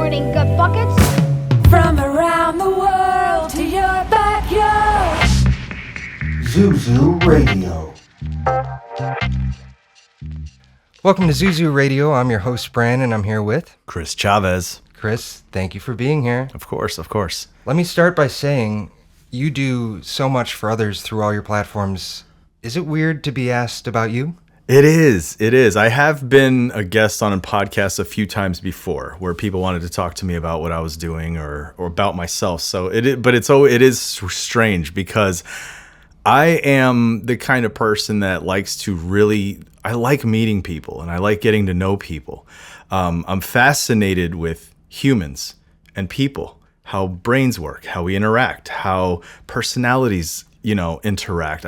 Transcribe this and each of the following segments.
burning gut buckets. From around the world to your backyard. Zuzu Radio. Welcome to Zuzu Radio. I'm your host, Brandon. I'm here with Chris Chavez. Chris. Thank you for being here. Of course. Let me start by saying you do so much for others through all your platforms. Is it weird to be asked about you? It is. I have been a guest on a podcast a few times before where people wanted to talk to me about what I was doing or about myself. So it is strange because I am the kind of person that likes to I like meeting people and I like getting to know people. I'm fascinated with humans and people, how brains work, how we interact, how personalities, interact.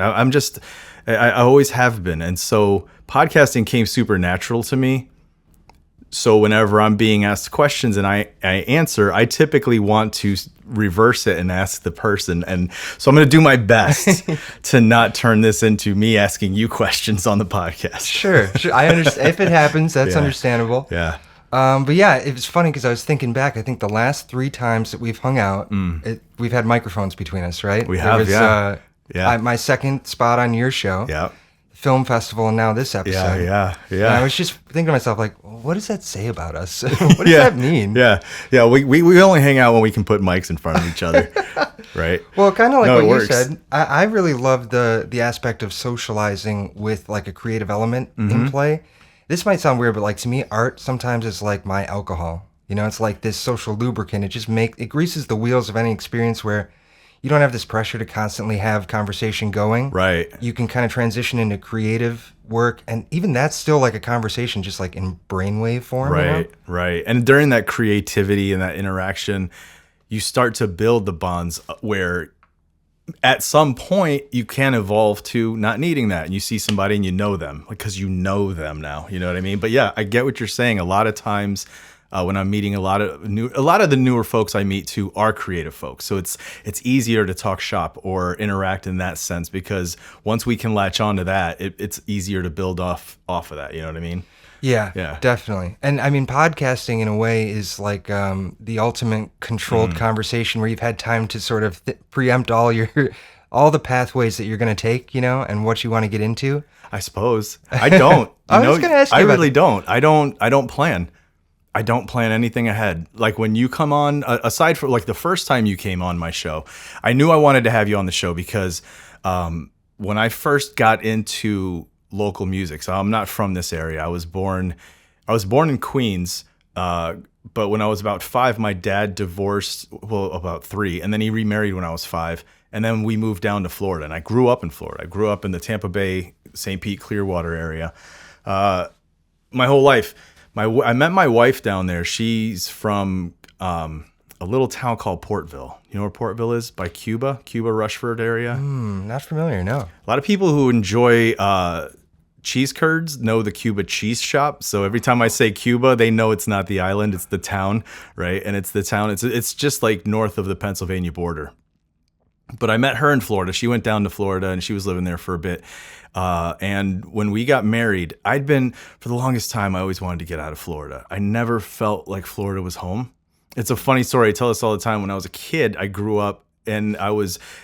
I always have been. And so podcasting came super natural to me. So whenever I'm being asked questions and I answer, I typically want to reverse it and ask the person. And so I'm going to do my best to not turn this into me asking you questions on the podcast. Sure. I understand. If it happens, that's understandable. Yeah. But yeah, it was funny because I was thinking back. I think the last 3 times that we've hung out, we've had microphones between us, right? We have, my second spot on your show. Yeah. Film festival, and now this episode. Yeah. And I was just thinking to myself, like, what does that say about us? What does that mean? Yeah. We only hang out when we can put mics in front of each other, right? Well, kind of like what you works. said. I really love the aspect of socializing with like a creative element in play. This might sound weird, but like to me, art sometimes is like my alcohol. It's like this social lubricant. It greases the wheels of any experience where you don't have this pressure to constantly have conversation going. Right. You can kind of transition into creative work, and even that's still like a conversation, just like in brainwave form. Right. And during that creativity and that interaction, you start to build the bonds where at some point you can evolve to not needing that. And you see somebody and you know them because you know them now. You know what I mean? But yeah, I get what you're saying. A lot of times, when I'm meeting a lot of the newer folks I meet too are creative folks. So it's easier to talk shop or interact in that sense because once we can latch onto that, it's easier to build off of that. You know what I mean? Yeah, definitely. And I mean, podcasting in a way is like the ultimate controlled conversation where you've had time to sort of preempt all the pathways that you're going to take, and what you want to get into. I suppose. I don't. I was going to ask you I about really don't. I don't plan. I don't plan anything ahead. Like when you come on, aside from like the first time you came on my show, I knew I wanted to have you on the show because when I first got into local music, so I'm not from this area. I was born in Queens, but when I was about 5, my dad divorced, about 3, and then he remarried when I was 5, and then we moved down to Florida, and I grew up in Florida. I grew up in the Tampa Bay, St. Pete, Clearwater area my whole life. I met my wife down there. She's from a little town called Portville. You know where Portville is? By Cuba, Rushford area. Not familiar, no. A lot of people who enjoy cheese curds know the Cuba cheese shop. So every time I say Cuba, they know it's not the island, it's the town, right? And it's the town. It's just like north of the Pennsylvania border. But I met her in Florida. She went down to Florida and she was living there for a bit. And when we got married, for the longest time, I always wanted to get out of Florida. I never felt like Florida was home. It's a funny story. I tell this all the time. When I was a kid, I grew up and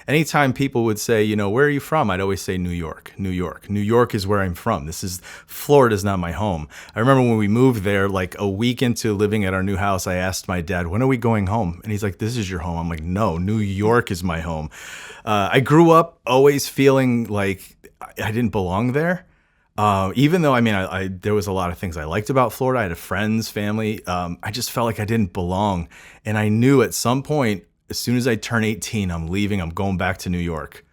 anytime people would say, where are you from? I'd always say New York. New York is where I'm from. Florida's not my home. I remember when we moved there, like a week into living at our new house, I asked my dad, when are we going home? And he's like, this is your home. I'm like, no, New York is my home. I grew up always feeling like I didn't belong there. Even though, there was a lot of things I liked about Florida. I had friends, family. I just felt like I didn't belong. And I knew at some point, as soon as I turn 18, I'm leaving. I'm going back to New York,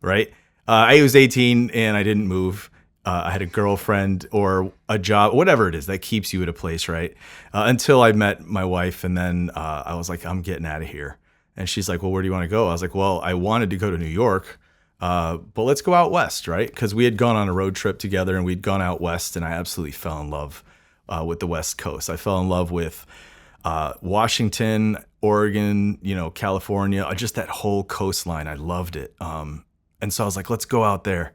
right? I was 18 and I didn't move. I had a girlfriend or a job, whatever it is that keeps you at a place, right? Until I met my wife. And then I was like, I'm getting out of here. And she's like, well, where do you want to go? I was like, well, I wanted to go to New York. But let's go out west, right? Because we had gone on a road trip together and we'd gone out west, and I absolutely fell in love with the West Coast. I fell in love with Washington, Oregon, California, just that whole coastline. I loved it. And so I was like, let's go out there.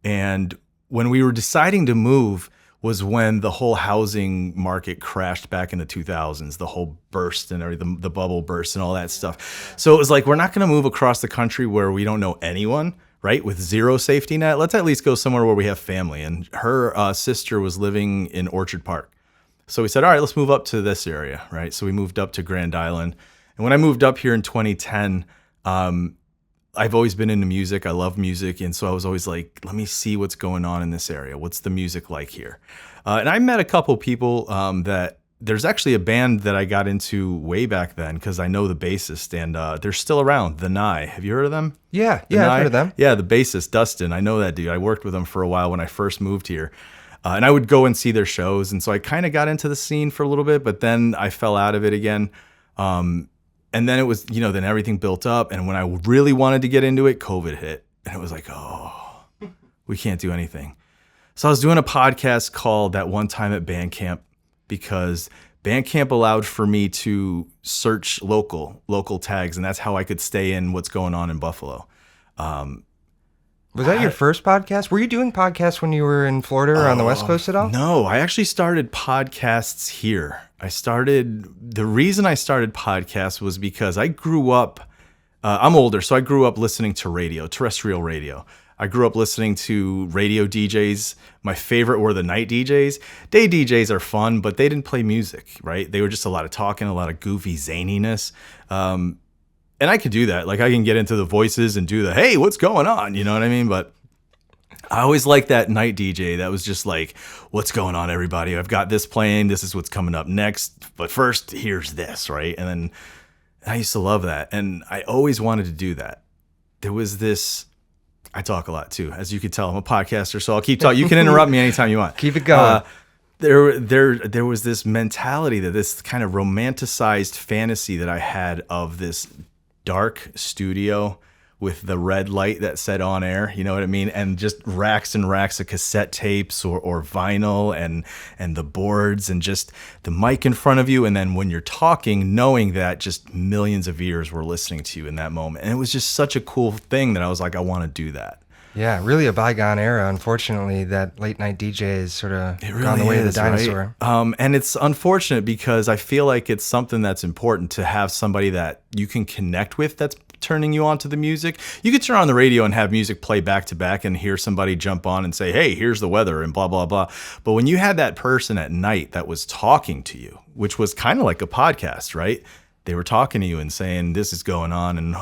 And when we were deciding to move, was when the whole housing market crashed back in the 2000s, the whole burst and everything, the bubble burst and all that stuff. So it was like, we're not going to move across the country where we don't know anyone, right? With zero safety net. Let's at least go somewhere where we have family. And her sister was living in Orchard Park. So we said, all right, let's move up to this area, right? So we moved up to Grand Island. And when I moved up here in 2010, I've always been into music. I love music. And so I was always like, let me see what's going on in this area. What's the music like here? And I met a couple people that there's actually a band that I got into way back then because I know the bassist and they're still around, The Nye. Have you heard of them? Yeah, The I've Nye? heard of them. Yeah, the bassist, Dustin. I know that dude. I worked with him for a while when I first moved here. And I would go and see their shows. And so I kind of got into the scene for a little bit, but then I fell out of it again. And then it was, then everything built up. And when I really wanted to get into it, COVID hit. And it was like, oh, we can't do anything. So I was doing a podcast called That One Time at Bandcamp because Bandcamp allowed for me to search local tags. And that's how I could stay in what's going on in Buffalo. Was that your first podcast? Were you doing podcasts when you were in Florida or on the West Coast at all? No, I actually started podcasts here. The reason I started podcasts was because I grew up, I'm older, so I grew up listening to radio, terrestrial radio. I grew up listening to radio DJs. My favorite were the night DJs. Day DJs are fun, but they didn't play music, right? They were just a lot of talking, a lot of goofy zaniness. And I could do that. Like I can get into the voices and do the, hey, what's going on? You know what I mean? But I always liked that night DJ. That was just like, what's going on, everybody? I've got this playing. This is what's coming up next. But first, here's this, right? And then I used to love that. And I always wanted to do that. There was this, I talk a lot too. As you can tell, I'm a podcaster, so I'll keep talking. You can interrupt me anytime you want. Keep it going. There was this mentality, that this kind of romanticized fantasy that I had of this dark studio with the red light that said on air, you know what I mean? And just racks and racks of cassette tapes or vinyl and the boards and just the mic in front of you. And then when you're talking, knowing that just millions of ears were listening to you in that moment. And it was just such a cool thing that I was like, I want to do that. Yeah, really a bygone era. Unfortunately, that late night DJ is sort of gone the way of the dinosaur. Right? And it's unfortunate because I feel like it's something that's important to have somebody that you can connect with that's turning you on to the music. You could turn on the radio and have music play back to back and hear somebody jump on and say, hey, here's the weather and blah, blah, blah. But when you had that person at night that was talking to you, which was kind of like a podcast, right? They were talking to you and saying, this is going on and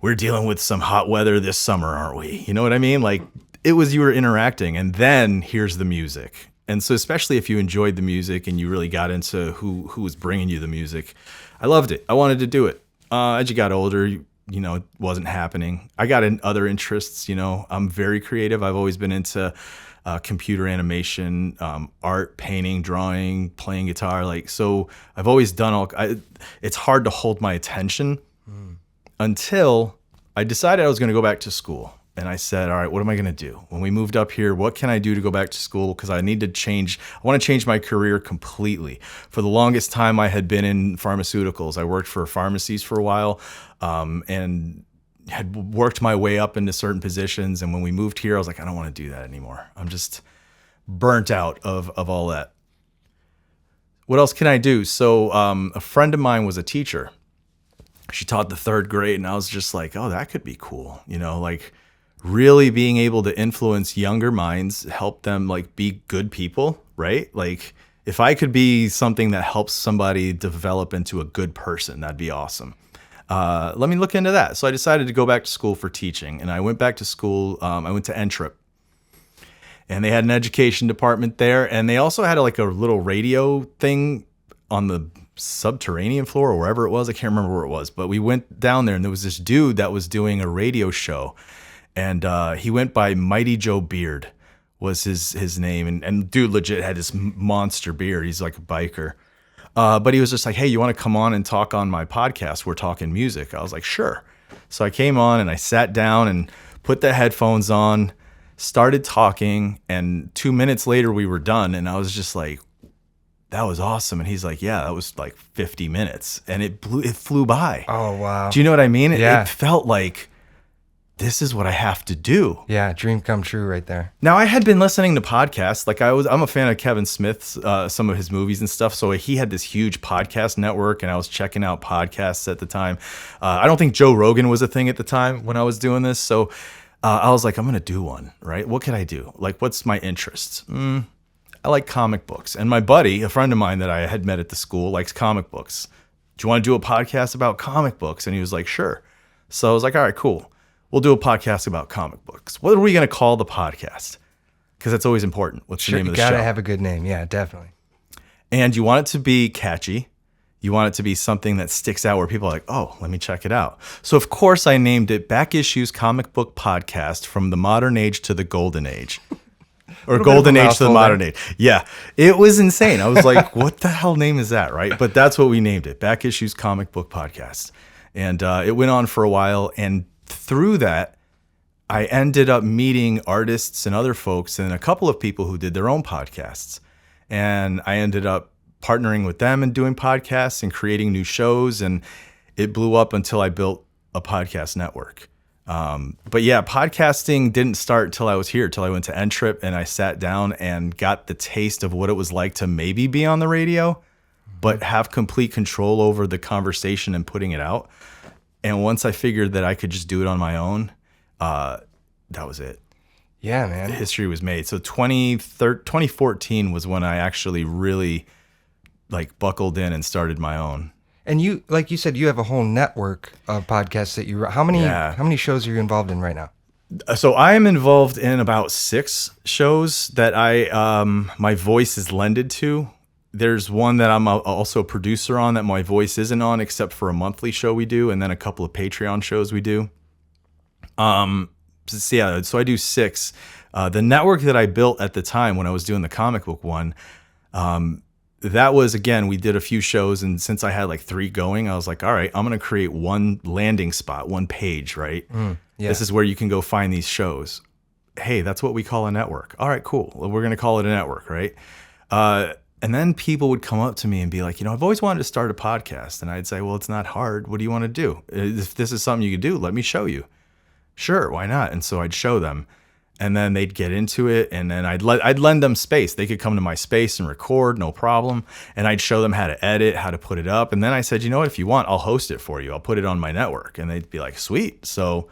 we're dealing with some hot weather this summer, aren't we? You know what I mean? Like it was, you were interacting and then here's the music. And so especially if you enjoyed the music and you really got into who was bringing you the music, I loved it. I wanted to do it. As you got older, it wasn't happening. I got in other interests, I'm very creative. I've always been into computer animation, art, painting, drawing, playing guitar. So I've always done it's hard to hold my attention until I decided I was going to go back to school. And I said, all right, what am I going to do? When we moved up here, what can I do to go back to school? Because I want to change my career completely. For the longest time, I had been in pharmaceuticals. I worked for pharmacies for a while and had worked my way up into certain positions. And when we moved here, I was like, I don't want to do that anymore. I'm just burnt out of all that. What else can I do? So a friend of mine was a teacher. She taught the 3rd grade, and I was just like, oh, that could be cool. Really being able to influence younger minds, help them be good people, right? If I could be something that helps somebody develop into a good person, that'd be awesome. Let me look into that. So I decided to go back to school for teaching, and I went back to school. I went to Entrip, and they had an education department there, and they also had a little radio thing on the subterranean floor or wherever it was. I can't remember where it was, but we went down there, and there was this dude that was doing a radio show. And he went by Mighty Joe Beard was his name. And dude legit had this monster beard. He's like a biker. But he was just like, hey, you want to come on and talk on my podcast? We're talking music. I was like, sure. So I came on and I sat down and put the headphones on, started talking. And 2 minutes later we were done. And I was just like, that was awesome. And he's like, yeah, that was 50 minutes. And it flew by. Oh, wow. Do you know what I mean? Yeah. It felt like this is what I have to do. Yeah, dream come true right there. Now, I had been listening to podcasts. Like I'm a fan of Kevin Smith's, some of his movies and stuff. So he had this huge podcast network, and I was checking out podcasts at the time. I don't think Joe Rogan was a thing at the time when I was doing this. So I was like, I'm going to do one, right? What can I do? Like, what's my interests? I like comic books. And my buddy, a friend of mine that I had met at the school, likes comic books. Do you want to do a podcast about comic books? And he was like, sure. So I was like, all right, cool. We'll do a podcast about comic books. What are we going to call the podcast? Because that's always important. What's the name of the show? You gotta have a good name. Yeah, definitely. And you want it to be catchy. You want it to be something that sticks out where people are like, oh, let me check it out. So, of course, I named it Back Issues Comic Book Podcast from the Modern Age to the Golden Age. Or Golden Age to the Modern Age. Yeah, it was insane. I was like, what the hell name is that, right? But that's what we named it, Back Issues Comic Book Podcast. And it went on for a while. And through that, I ended up meeting artists and other folks and a couple of people who did their own podcasts. And I ended up partnering with them and doing podcasts and creating new shows. And it blew up until I built a podcast network. But yeah, podcasting didn't start till I was here, till I went to N-Trip and I sat down and got the taste of what it was like to maybe be on the radio, but have complete control over the conversation and putting it out. And once I figured that I could just do it on my own, that was it. Yeah, man. History was made. So 2014 was when I actually really like buckled in and started my own. And you, like you said, you have a whole network of podcasts that you run. How many shows are you involved in right now? So I am involved in about 6 shows that my voice is lended to. There's one that I'm also a producer on that my voice isn't on, except for a monthly show we do, and then a couple of Patreon shows we do. So I do 6. The network that I built at the time when I was doing the comic book one, that was, again, we did a few shows, and since I had like 3 going, I was like, all right, I'm going to create one landing spot, one page, right? Yeah. This is where you can go find these shows. Hey, that's what we call a network. All right, cool. Well, we're going to call it a network, right? And then people would come up to me and be like, I've always wanted to start a podcast. And I'd say, well, it's not hard. What do you want to do? If this is something you could do, let me show you. Sure, why not? And so I'd show them. And then they'd get into it, and then I'd lend them space. They could come to my space and record, no problem. And I'd show them how to edit, how to put it up. And then I said, you know what? If you want, I'll host it for you. I'll put it on my network. And they'd be like, sweet. So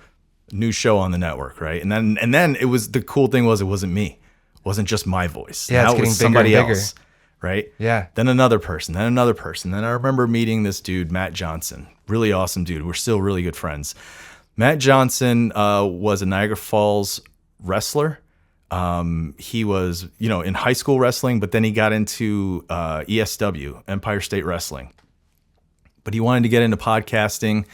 new show on the network, right? And then it was, the cool thing was, it wasn't me. It wasn't just my voice. Yeah, now it's it was getting bigger somebody and bigger. else, right? Yeah. Then another person, then another person. Then I remember meeting this dude, Matt Johnson. Really awesome dude. We're still really good friends. Matt Johnson was a Niagara Falls wrestler. He was, in high school wrestling, but then he got into ESW, Empire State Wrestling. But he wanted to get into podcasting,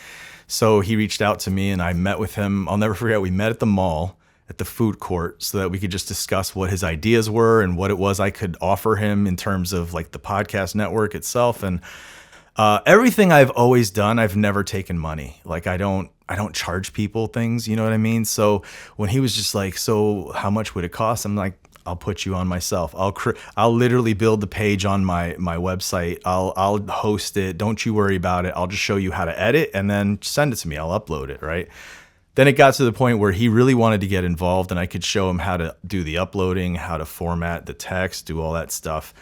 so he reached out to me, and I met with him. I'll never forget, we met at the mall at the food court so that we could just discuss what his ideas were and what it was I could offer him in terms of like the podcast network itself. And everything I've always done, I've never taken money. Like I don't charge people things, you know what I mean? So when he was just like, so how much would it cost? I'm like, I'll put you on myself. I'll literally build the page on my website. I'll host it. Don't you worry about it. I'll just show you how to edit and then send it to me. I'll upload it, right? Then it got to the point where he really wanted to get involved, and I could show him how to do the uploading, how to format the text, do all that stuff.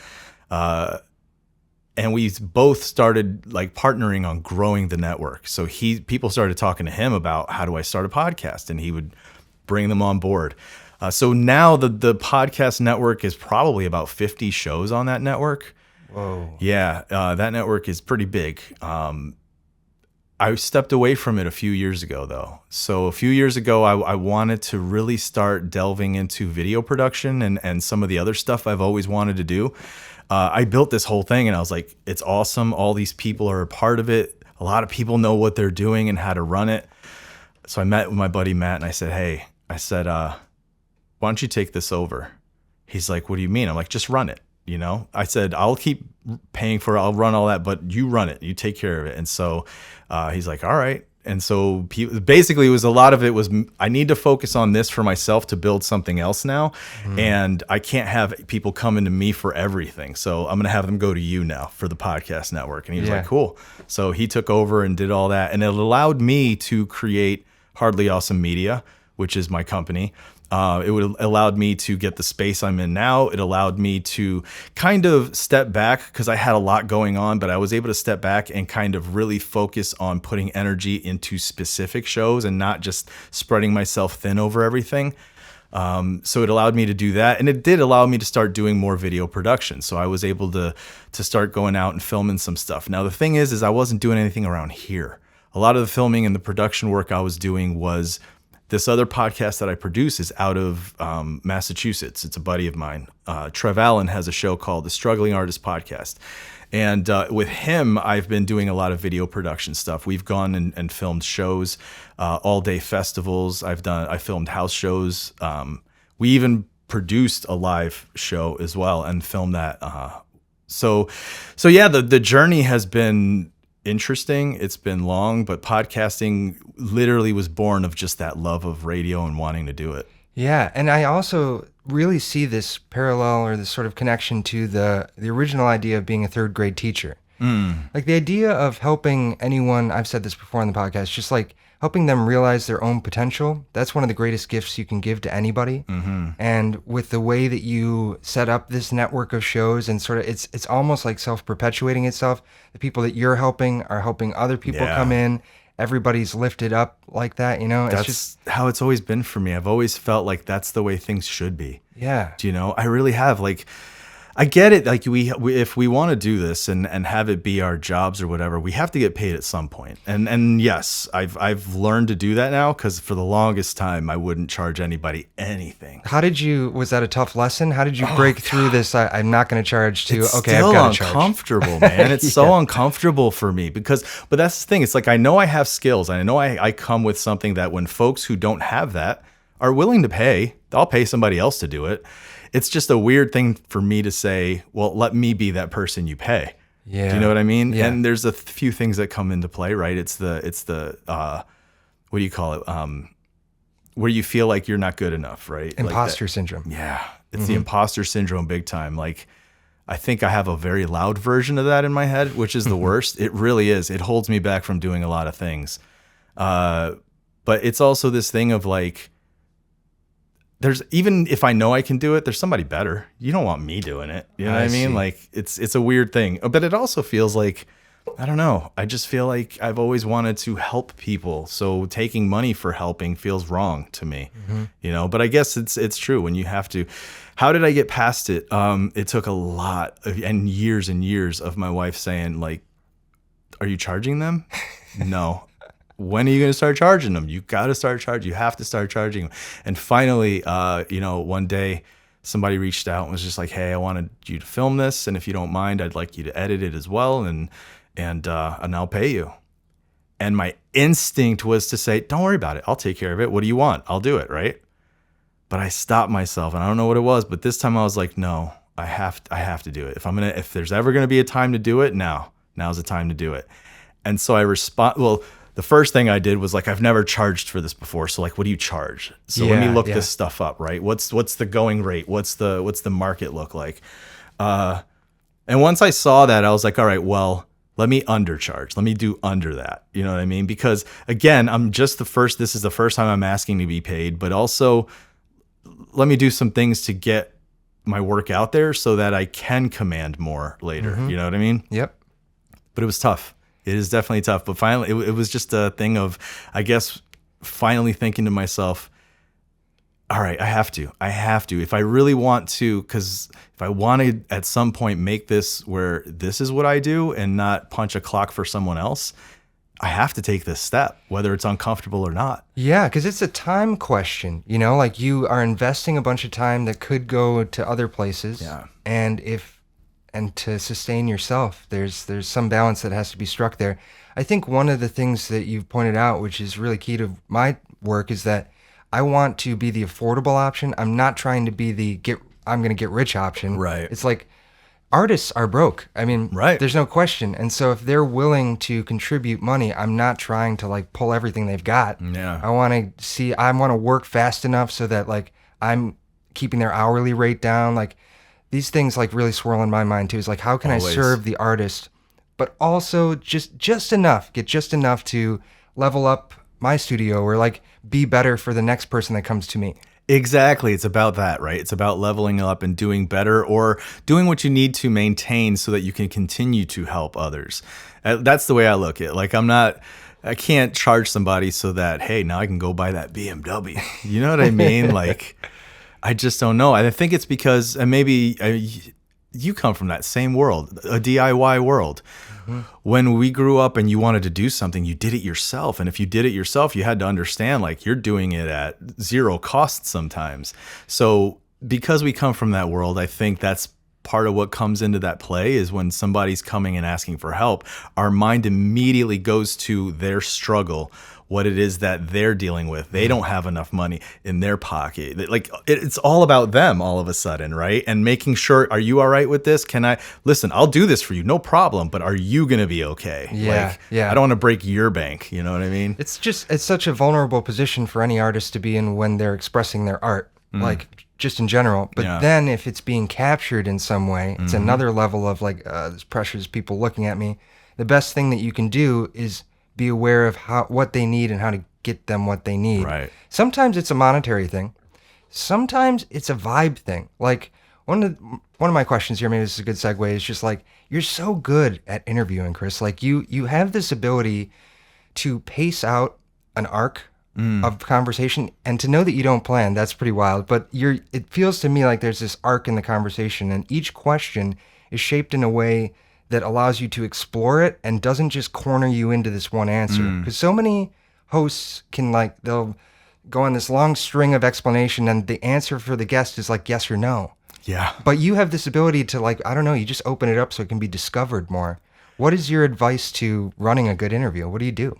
And we both started like partnering on growing the network. So people started talking to him about, how do I start a podcast? And he would bring them on board. So now the podcast network is probably about 50 shows on that network. Whoa. Yeah, that network is pretty big. I stepped away from it a few years ago, though. So a few years ago, I wanted to really start delving into video production and some of the other stuff I've always wanted to do. I built this whole thing, and I was like, it's awesome. All these people are a part of it. A lot of people know what they're doing and how to run it. So I met with my buddy Matt, and I said, why don't you take this over? He's like, what do you mean? I'm like, just run it. I said, I'll keep paying for it. I'll run all that, but you run it. You take care of it. And so he's like, all right. And so basically, a lot of it was, I need to focus on this for myself to build something else now. And I can't have people coming to me for everything. So I'm going to have them go to you now for the podcast network. And he was like, cool. So he took over and did all that. And it allowed me to create Hardly Awesome Media, which is my company. It would allowed me to get the space I'm in now. It allowed me to kind of step back because I had a lot going on, but I was able to step back and kind of really focus on putting energy into specific shows and not just spreading myself thin over everything. So it allowed me to do that, and it did allow me to start doing more video production. So I was able to start going out and filming some stuff. Now the thing is I wasn't doing anything around here. A lot of the filming and the production work I was doing was this other podcast that I produce is out of Massachusetts. It's a buddy of mine. Trev Allen has a show called The Struggling Artist Podcast. And with him, I've been doing a lot of video production stuff. We've gone and filmed shows, all-day festivals. I filmed house shows. We even produced a live show as well and filmed that. So yeah, the journey has been interesting. It's been long, but podcasting literally was born of just that love of radio and wanting to do it. Yeah, and I also really see this parallel or this sort of connection to the original idea of being a third grade teacher. Like the idea of helping anyone, I've said this before on the podcast, just like helping them realize their own potential. That's one of the greatest gifts you can give to anybody. And with the way that you set up this network of shows and sort of it's almost like self-perpetuating itself. The people that you're helping are helping other people come in. Everybody's lifted up like that, you know? It's That's just how it's always been for me. I've always felt like that's the way things should be. Yeah. Do you know? I really have. Like, I get it. Like we if we want to do this and have it be our jobs or whatever, we have to get paid at some point. And yes, I've learned to do that now because for the longest time I wouldn't charge anybody anything. was that a tough lesson? How did you break through this? I'm not going to charge to, It's okay, I've still got to charge. uncomfortable, man. It's so uncomfortable for me but that's the thing. It's like I know I have skills. I know I come with something that when folks who don't have that are willing to pay, I'll pay somebody else to do it. It's just a weird thing for me to say, well, let me be that person you pay. Yeah. Do you know what I mean? Yeah. And there's a few things that come into play, right? It's the what do you call it? Where you feel like you're not good enough, right? Imposter syndrome. Yeah. It's the imposter syndrome big time. Like, I think I have a very loud version of that in my head, which is the worst. It really is. It holds me back from doing a lot of things. But it's also this thing of like, even if I know I can do it, there's somebody better. You don't want me doing it. You know what I mean? see. Like it's a weird thing, but it also feels like, I don't know. I just feel like I've always wanted to help people. So taking money for helping feels wrong to me, you know, but I guess it's true when you have to. How did I get past it? It took a lot and years of my wife saying like, are you charging them? No. When are you going to start charging them? You got to start charging. You have to start charging them. And finally, one day somebody reached out and was just like, hey, I wanted you to film this. And if you don't mind, I'd like you to edit it as well. And I'll pay you. And my instinct was to say, don't worry about it. I'll take care of it. What do you want? I'll do it. Right. But I stopped myself and I don't know what it was, but this time I was like, no, I have to do it. If there's ever going to be a time to do it, now's the time to do it. And so the first thing I did was like, I've never charged for this before. So like, what do you charge? So let me look this stuff up, right? What's the going rate? What's the market look like? And once I saw that, I was like, all right, well, let me undercharge. Let me do under that. You know what I mean? Because again, this is the first time I'm asking to be paid, but also let me do some things to get my work out there so that I can command more later. You know what I mean? Yep. But it was tough. It is definitely tough, but finally, it was just a thing of, I guess, finally thinking to myself, all right, I have to. If I really want to, because if I want to at some point make this where this is what I do and not punch a clock for someone else, I have to take this step, whether it's uncomfortable or not. Yeah, because it's a time question, you know, like you are investing a bunch of time that could go to other places. Yeah. And to sustain yourself, there's some balance that has to be struck there. I think one of the things that you've pointed out, which is really key to my work, is that I want to be the affordable option. I'm not trying to be I'm going to get rich option. Right. It's like artists are broke. I mean, right. There's no question. And so if they're willing to contribute money, I'm not trying to like pull everything they've got. Yeah. I want to work fast enough so that like I'm keeping their hourly rate down. Like, these things like really swirl in my mind too. Is like, how can I serve the artist, but also just enough, get just enough to level up my studio, or like be better for the next person that comes to me. Exactly. It's about that, right? It's about leveling up and doing better, or doing what you need to maintain so that you can continue to help others. That's the way I look at it. Like, I can't charge somebody so that, hey, now I can go buy that BMW. You know what I mean? Like, I just don't know. I think it's because, and maybe you come from that same world, a DIY world. When we grew up and you wanted to do something, you did it yourself. And if you did it yourself, you had to understand, like, you're doing it at zero cost sometimes. So because we come from that world, I think that's part of what comes into that play, is when somebody's coming and asking for help, our mind immediately goes to their struggle, what it is that they're dealing with. They don't have enough money in their pocket. Like, it's all about them all of a sudden, right? And making sure, are you all right with this? Listen, I'll do this for you, no problem, but are you going to be okay? Yeah, like, yeah. I don't want to break your bank. You know what I mean? It's such a vulnerable position for any artist to be in when they're expressing their art, like just in general. But then if it's being captured in some way, it's another level of like, this pressures people looking at me. The best thing that you can do is be aware of what they need and how to get them what they need. Right. Sometimes it's a monetary thing. Sometimes it's a vibe thing. Like, one of my questions here, maybe this is a good segue, is just like, you're so good at interviewing, Chris. Like, you have this ability to pace out an arc of conversation, and to know that you don't plan, that's pretty wild. But it feels to me like there's this arc in the conversation, and each question is shaped in a way that allows you to explore it and doesn't just corner you into this one answer. Because so many hosts can, like, they'll go on this long string of explanation, and the answer for the guest is like yes or no. Yeah. But you have this ability to, like, I don't know, you just open it up so it can be discovered more. What is your advice to running a good interview? What do you do?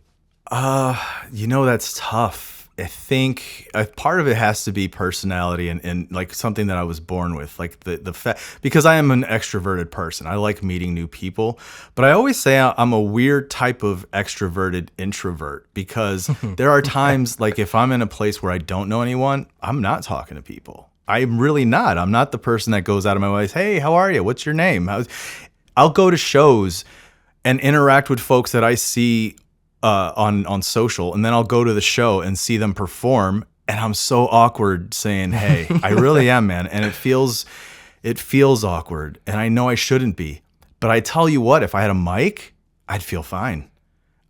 That's tough. I think part of it has to be personality and like something that I was born with, like the fact, because I am an extroverted person. I like meeting new people, but I always say I'm a weird type of extroverted introvert, because there are times, like, if I'm in a place where I don't know anyone, I'm not talking to people. I'm really not. I'm not the person that goes out of my way, hey, how are you? What's your name? I'll go to shows and interact with folks that I see on social, and then I'll go to the show and see them perform, and I'm so awkward saying, hey, I really am, man. And it feels awkward, and I know I shouldn't be. But I tell you what, if I had a mic, I'd feel fine.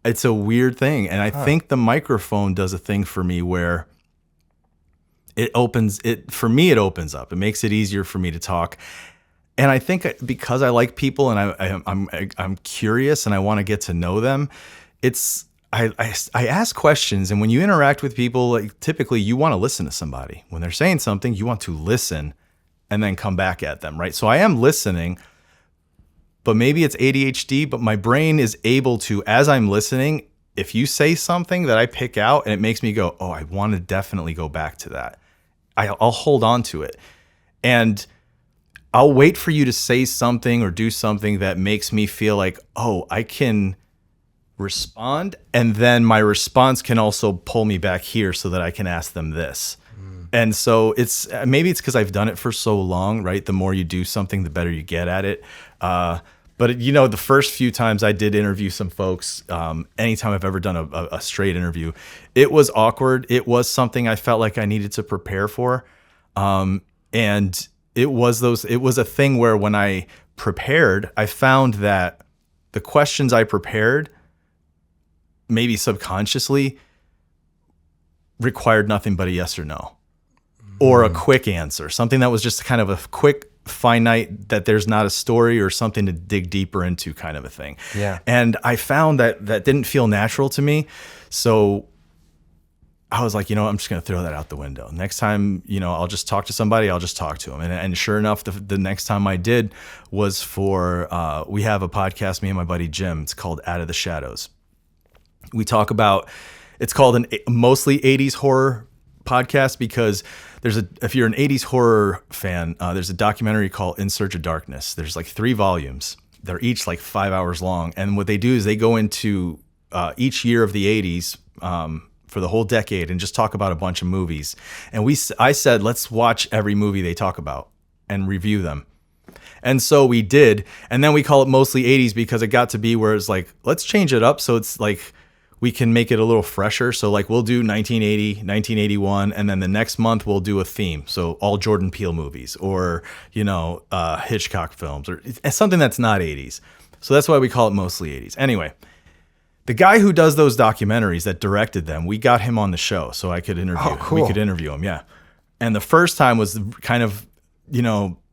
It's a weird thing. And I think the microphone does a thing for me where it opens up. It makes it easier for me to talk. And I think because I like people and I'm curious and I want to get to know them, I ask questions. And when you interact with people, like, typically you want to listen to somebody. When they're saying something, you want to listen and then come back at them, right? So I am listening, but maybe it's ADHD, but my brain is able to, as I'm listening, if you say something that I pick out and it makes me go, oh, I want to definitely go back to that, I'll hold on to it. And I'll wait for you to say something or do something that makes me feel like, oh, I can respond. And then my response can also pull me back here so that I can ask them this. And so maybe it's because I've done it for so long, right? The more you do something, the better you get at it. But the first few times I did interview some folks, anytime I've ever done a straight interview, it was awkward. It was something I felt like I needed to prepare for. And it was a thing where when I prepared, I found that the questions I prepared, maybe subconsciously, required nothing but a yes or no, or a quick answer, something that was just kind of a quick, finite, that there's not a story or something to dig deeper into kind of a thing. Yeah. And I found that didn't feel natural to me. So I was like, I'm just going to throw that out the window. Next time, I'll just talk to somebody, I'll just talk to them. And sure enough, the next time I did was for, we have a podcast, me and my buddy Jim, it's called Out of the Shadows. We talk about, it's called a mostly 80s horror podcast because if you're an 80s horror fan, there's a documentary called In Search of Darkness. There's like 3 volumes. They're each like 5 hours long. And what they do is they go into each year of the 80s for the whole decade and just talk about a bunch of movies. And I said, let's watch every movie they talk about and review them. And so we did. And then we call it mostly 80s because it got to be where it's like, let's change it up. So it's like, we can make it a little fresher. So like we'll do 1980, 1981, and then the next month we'll do a theme. So all Jordan Peele movies or, Hitchcock films or something that's not 80s. So that's why we call it mostly 80s. Anyway, the guy who does those documentaries that directed them, we got him on the show so I could interview him. Cool. We could interview him, yeah. And the first time was kind of,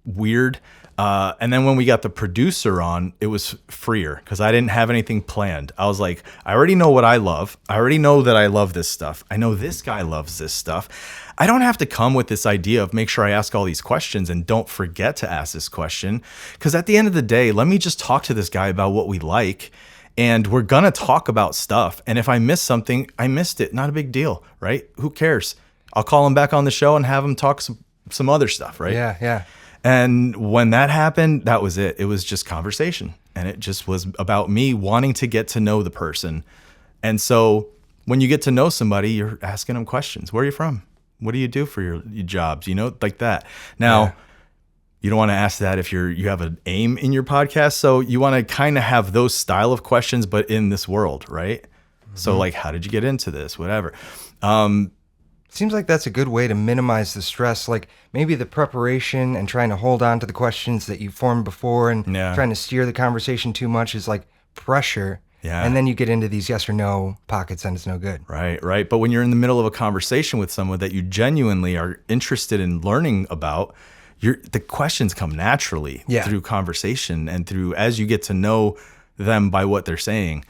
weird. And then when we got the producer on, it was freer because I didn't have anything planned. I was like, I already know what I love. I already know that I love this stuff. I know this guy loves this stuff. I don't have to come with this idea of make sure I ask all these questions and don't forget to ask this question. Because at the end of the day, let me just talk to this guy about what we like. And we're going to talk about stuff. And if I miss something, I missed it. Not a big deal, right? Who cares? I'll call him back on the show and have him talk some other stuff, right? Yeah. And when that happened, that was it. It was just conversation. And it just was about me wanting to get to know the person. And so when you get to know somebody, you're asking them questions. Where are you from? What do you do for your jobs? Like that. Now, you don't want to ask that if you have an aim in your podcast. So you want to kind of have those style of questions, but in this world, right? Mm-hmm. So like, how did you get into this? Whatever. Seems like that's a good way to minimize the stress. Like maybe the preparation and trying to hold on to the questions that you formed before and trying to steer the conversation too much is like pressure. Yeah. And then you get into these yes or no pockets and it's no good. Right. But when you're in the middle of a conversation with someone that you genuinely are interested in learning about, the questions come naturally through conversation and through as you get to know them by what they're saying.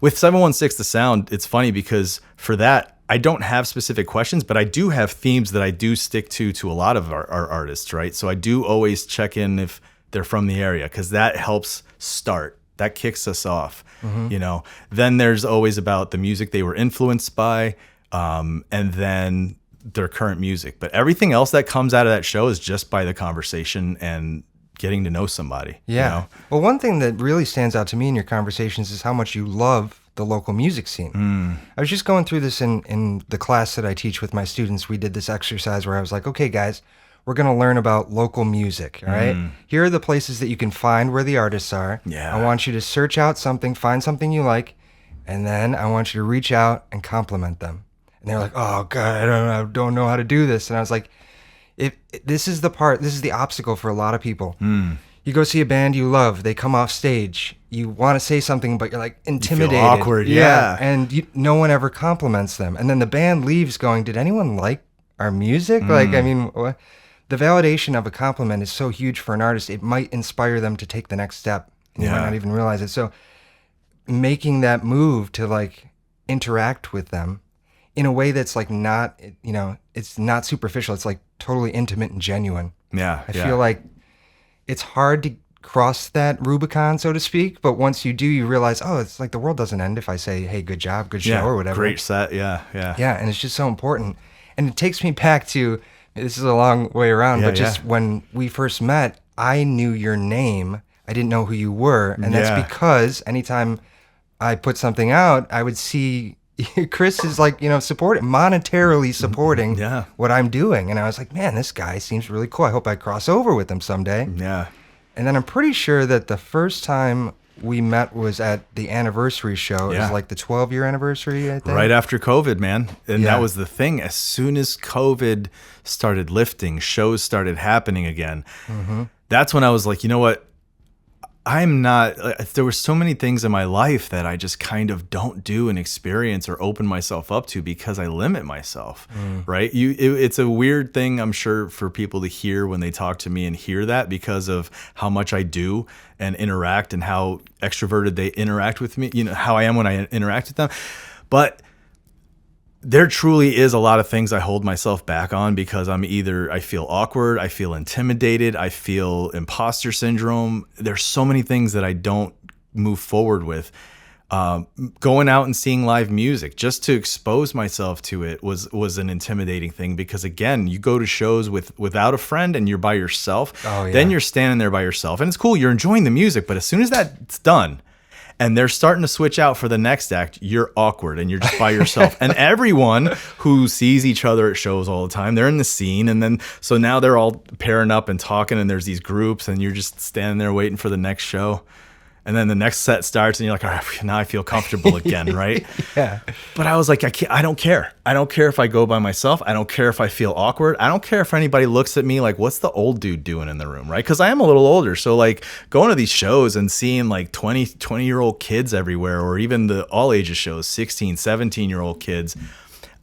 With 716 The Sound, it's funny because for that, I don't have specific questions, but I do have themes that I do stick to a lot of our artists, right? So I do always check in if they're from the area because that helps start. That kicks us off, Then there's always about the music they were influenced by, and then their current music. But everything else that comes out of that show is just by the conversation and getting to know somebody. Yeah. Well, one thing that really stands out to me in your conversations is how much you love the local music scene. I was just going through this in the class that I teach with my students. We did this exercise where I was like, okay, guys, we're going to learn about local music, all right? Here are the places that you can find where the artists are. Yeah. I want you to search out something, find something you like, and then I want you to reach out and compliment them. And they're like, oh, God, I don't know how to do this. And I was like, this is the obstacle for a lot of people. You go see a band you love. They come off stage. You want to say something, but you're like intimidated. You feel awkward, yeah. And no one ever compliments them. And then the band leaves going, did anyone like our music? Like, I mean, the validation of a compliment is so huge for an artist. It might inspire them to take the next step. And you might not even realize it. So making that move to like interact with them in a way that's like not, it's not superficial. It's like totally intimate and genuine. Yeah. I feel like it's hard to cross that Rubicon, so to speak. But once you do, you realize, oh, it's like the world doesn't end if I say, hey, good job, good show, or whatever. Great set. Yeah. Yeah. And it's just so important. And it takes me back to, this is a long way around, but just when we first met, I knew your name. I didn't know who you were. And that's because anytime I put something out, I would see Chris is like, monetarily supporting what I'm doing. And I was like, man, this guy seems really cool. I hope I cross over with him someday. Yeah. And then I'm pretty sure that the first time we met was at the anniversary show. It was like the 12-year anniversary, I think. Right after COVID, man. And that was the thing. As soon as COVID started lifting, shows started happening again. That's when I was like, you know what? There were so many things in my life that I just kind of don't do and experience or open myself up to because I limit myself, right? It's a weird thing, I'm sure, for people to hear when they talk to me and hear that because of how much I do and interact and how extroverted they interact with me, how I am when I interact with them. But there truly is a lot of things I hold myself back on because I feel awkward, I feel intimidated, I feel imposter syndrome. There's so many things that I don't move forward with. Going out and seeing live music just to expose myself to it was an intimidating thing because again, you go to shows without a friend and you're by yourself. Then you're standing there by yourself and it's cool, you're enjoying the music, but as soon as that's done, and they're starting to switch out for the next act, you're awkward and you're just by yourself. And everyone who sees each other at shows all the time, they're in the scene. And then, so now they're all pairing up and talking and there's these groups and you're just standing there waiting for the next show. And then the next set starts and you're like, all right, now I feel comfortable again, right? Yeah. But I was like, I don't care. I don't care if I go by myself. I don't care if I feel awkward. I don't care if anybody looks at me like, what's the old dude doing in the room, right? Because I am a little older. So like going to these shows and seeing like 20-year-old kids everywhere, or even the all ages shows, 16, 17-year-old kids,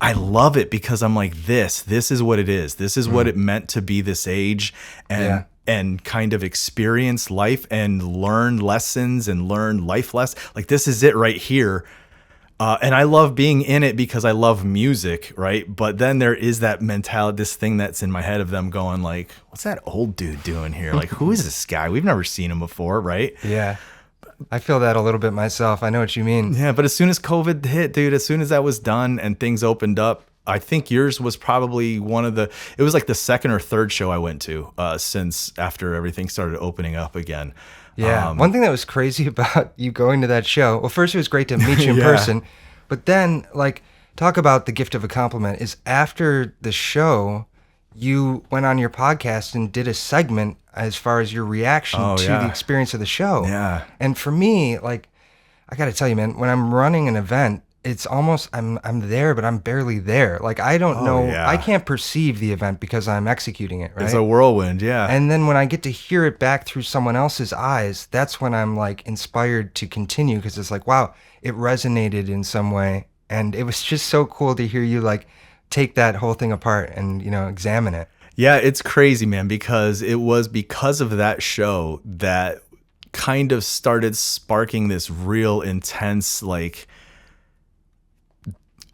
I love it because I'm like, this is what it is. This is what it meant to be this age. And kind of experience life and learn lessons and learn life lessons. Like, this is it right here. And I love being in it because I love music, right? But then there is that mentality, this thing that's in my head of them going like, what's that old dude doing here? Like, who is this guy? We've never seen him before, right? Yeah. I feel that a little bit myself. I know what you mean. Yeah, but as soon as COVID hit, dude, as soon as that was done and things opened up, I think yours was probably it was like the second or third show I went to since after everything started opening up again. Yeah. One thing that was crazy about you going to that show, well, first it was great to meet you in person, but then like talk about the gift of a compliment is after the show, you went on your podcast and did a segment as far as your reaction to the experience of the show. Yeah. And for me, like, I got to tell you, man, when I'm running an event, it's almost I'm there, but I'm barely there. Like, I don't know. Yeah. I can't perceive the event because I'm executing it, right? It's a whirlwind, yeah. And then when I get to hear it back through someone else's eyes, that's when I'm like inspired to continue, because it's like, wow, it resonated in some way. And it was just so cool to hear you like take that whole thing apart and, you know, examine it. Yeah, it's crazy, man, because it was because of that show that kind of started sparking this real intense, like,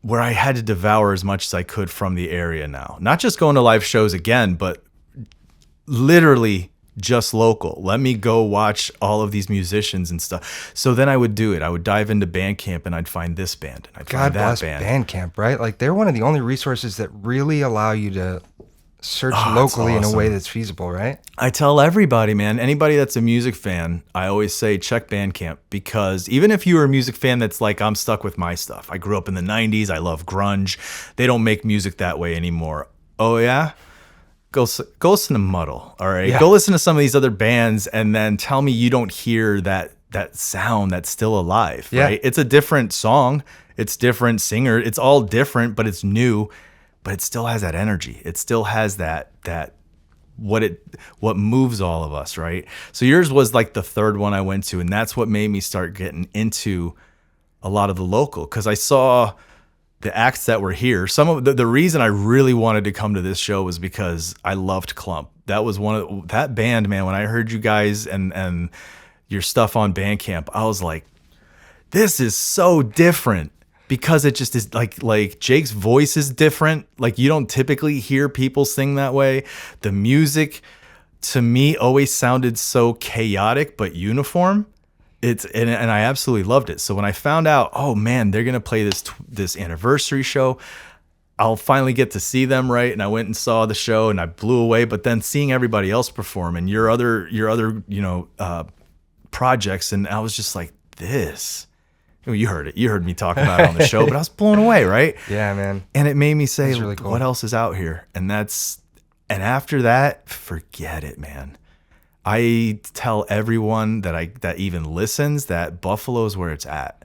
where I had to devour as much as I could from the area now. Not just going to live shows again, but literally just local. Let me go watch all of these musicians and stuff. So then I would do it. I would dive into Bandcamp and I'd find this band. And I'd God find bless that band. Bandcamp, right? Like, they're one of the only resources that really allow you to search locally in a way that's feasible, right? I tell everybody, man, anybody that's a music fan, I always say check Bandcamp, because even if you're a music fan that's like, I'm stuck with my stuff. I grew up in the 90s. I love grunge. They don't make music that way anymore. Oh, yeah? Go listen to Muddle, all right? Yeah. Go listen to some of these other bands and then tell me you don't hear that sound that's still alive, right? It's a different song. It's different singer. It's all different, but it's new. But it still has that energy. It still has that what moves all of us, right? So yours was like the third one I went to, and that's what made me start getting into a lot of the local, because I saw the acts that were here. Some of the reason I really wanted to come to this show was because I loved Clump. That was that band, man. When I heard you guys and your stuff on Bandcamp, I was like, this is so different. Because it just is like Jake's voice is different. Like, you don't typically hear people sing that way. The music to me always sounded so chaotic but uniform. And I absolutely loved it. So when I found out, oh man, they're gonna play this anniversary show, I'll finally get to see them, right? And I went and saw the show and I blew away. But then seeing everybody else perform and your other projects, and I was just like, this. You heard it. You heard me talk about it on the show, but I was blown away, right? Yeah, man. And it made me say, really cool. What else is out here? And after that, forget it, man. I tell everyone that even listens that Buffalo's where it's at.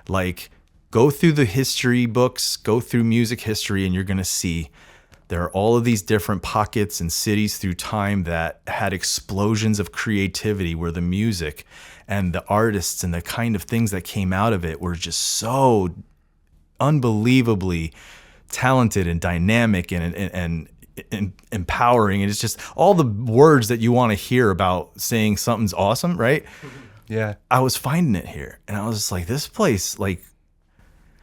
Like, go through the history books, go through music history, and you're going to see there are all of these different pockets and cities through time that had explosions of creativity, where the music and the artists and the kind of things that came out of it were just so unbelievably talented and dynamic and empowering. And it's just all the words that you want to hear about saying something's awesome, right? Yeah. I was finding it here. And I was just like, this place, like,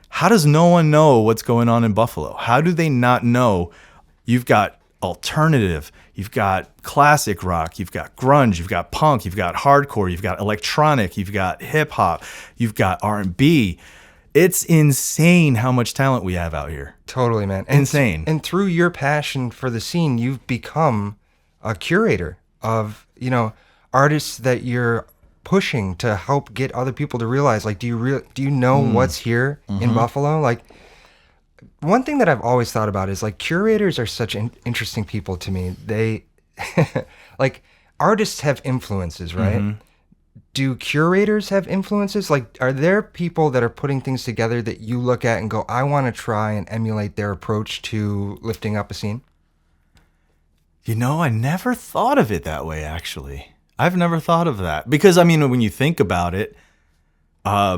how does no one know what's going on in Buffalo? How do they not know? You've got alternative, you've got classic rock, you've got grunge, you've got punk, you've got hardcore, you've got electronic, you've got hip hop, you've got R&B. It's insane how much talent we have out here. Totally, man. Insane. And through your passion for the scene, you've become a curator of, artists that you're pushing to help get other people to realize, like, do you know what's here in Buffalo? Like, one thing that I've always thought about is, like, curators are such interesting people to me. They, like, artists have influences, right? do curators have influences? Like, are there people that are putting things together that you look at and go, I want to try and emulate their approach to lifting up a scene? I never thought of it that way, actually. I've never thought of that. Because, I mean, when you think about it, I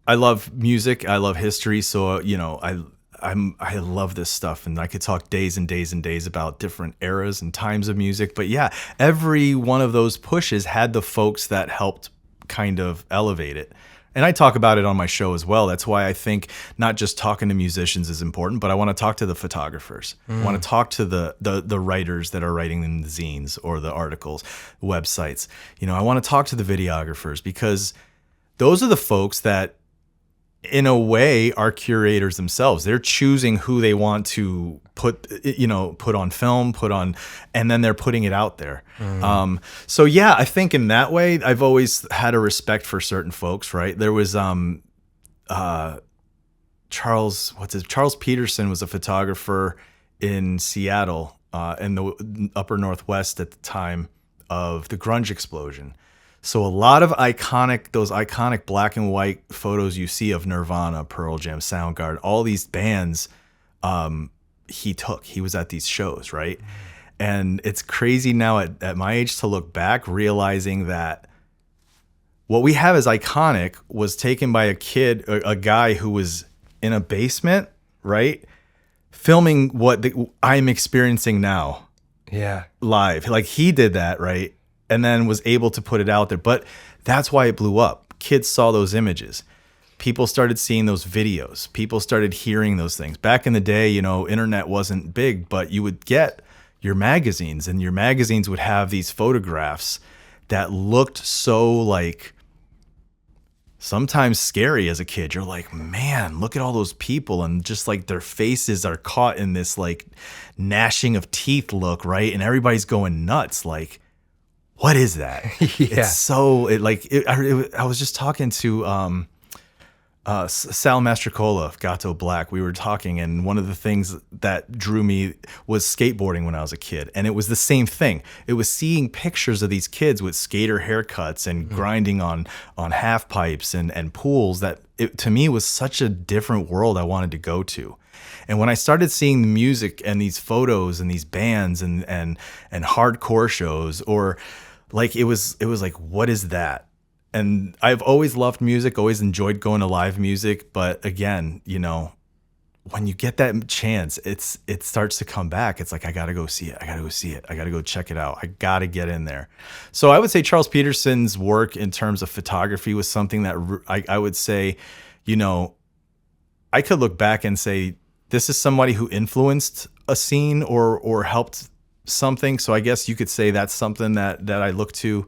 love music. I love history. So, I love this stuff. And I could talk days and days and days about different eras and times of music. But yeah, every one of those pushes had the folks that helped kind of elevate it. And I talk about it on my show as well. That's why I think not just talking to musicians is important, but I want to talk to the photographers. I want to talk to the writers that are writing in the zines or the articles, websites. I want to talk to the videographers, because those are the folks that, in a way, are curators themselves. They're choosing who they want to put on film, and then they're putting it out there. So yeah, I think in that way, I've always had a respect for certain folks, right? There was Charles Peterson was a photographer in Seattle, in the upper Northwest at the time of the grunge explosion. So a lot of those iconic black and white photos you see of Nirvana, Pearl Jam, Soundgarden, all these bands, he was at these shows, right? And it's crazy now at my age to look back, realizing that what we have as iconic was taken by a guy who was in a basement, right? Filming what I'm experiencing now. Yeah. Live. Like, he did that, right? And then was able to put it out there. But that's why it blew up. Kids saw those images. People started seeing those videos. People started hearing those things. Back in the day, internet wasn't big, but you would get your magazines, and your magazines would have these photographs that looked so, like, sometimes scary as a kid. You're like, man, look at all those people, and just like their faces are caught in this like gnashing of teeth look, right? And everybody's going nuts. Like, what is that? Yeah. It's so I was just talking to Sal Mastrocola of Gato Black. We were talking, and one of the things that drew me was skateboarding when I was a kid. And it was the same thing. It was seeing pictures of these kids with skater haircuts and grinding on half pipes and pools that to me was such a different world I wanted to go to. And when I started seeing the music and these photos and these bands and hardcore shows, or like, it was like, what is that? And I've always loved music, always enjoyed going to live music. But again, when you get that chance, it starts to come back. It's like, I got to go see it. I got to go see it. I got to go check it out. I got to get in there. So I would say Charles Peterson's work in terms of photography was something that I would say, I could look back and say, this is somebody who influenced a scene or helped something. So I guess you could say that's something that I look to.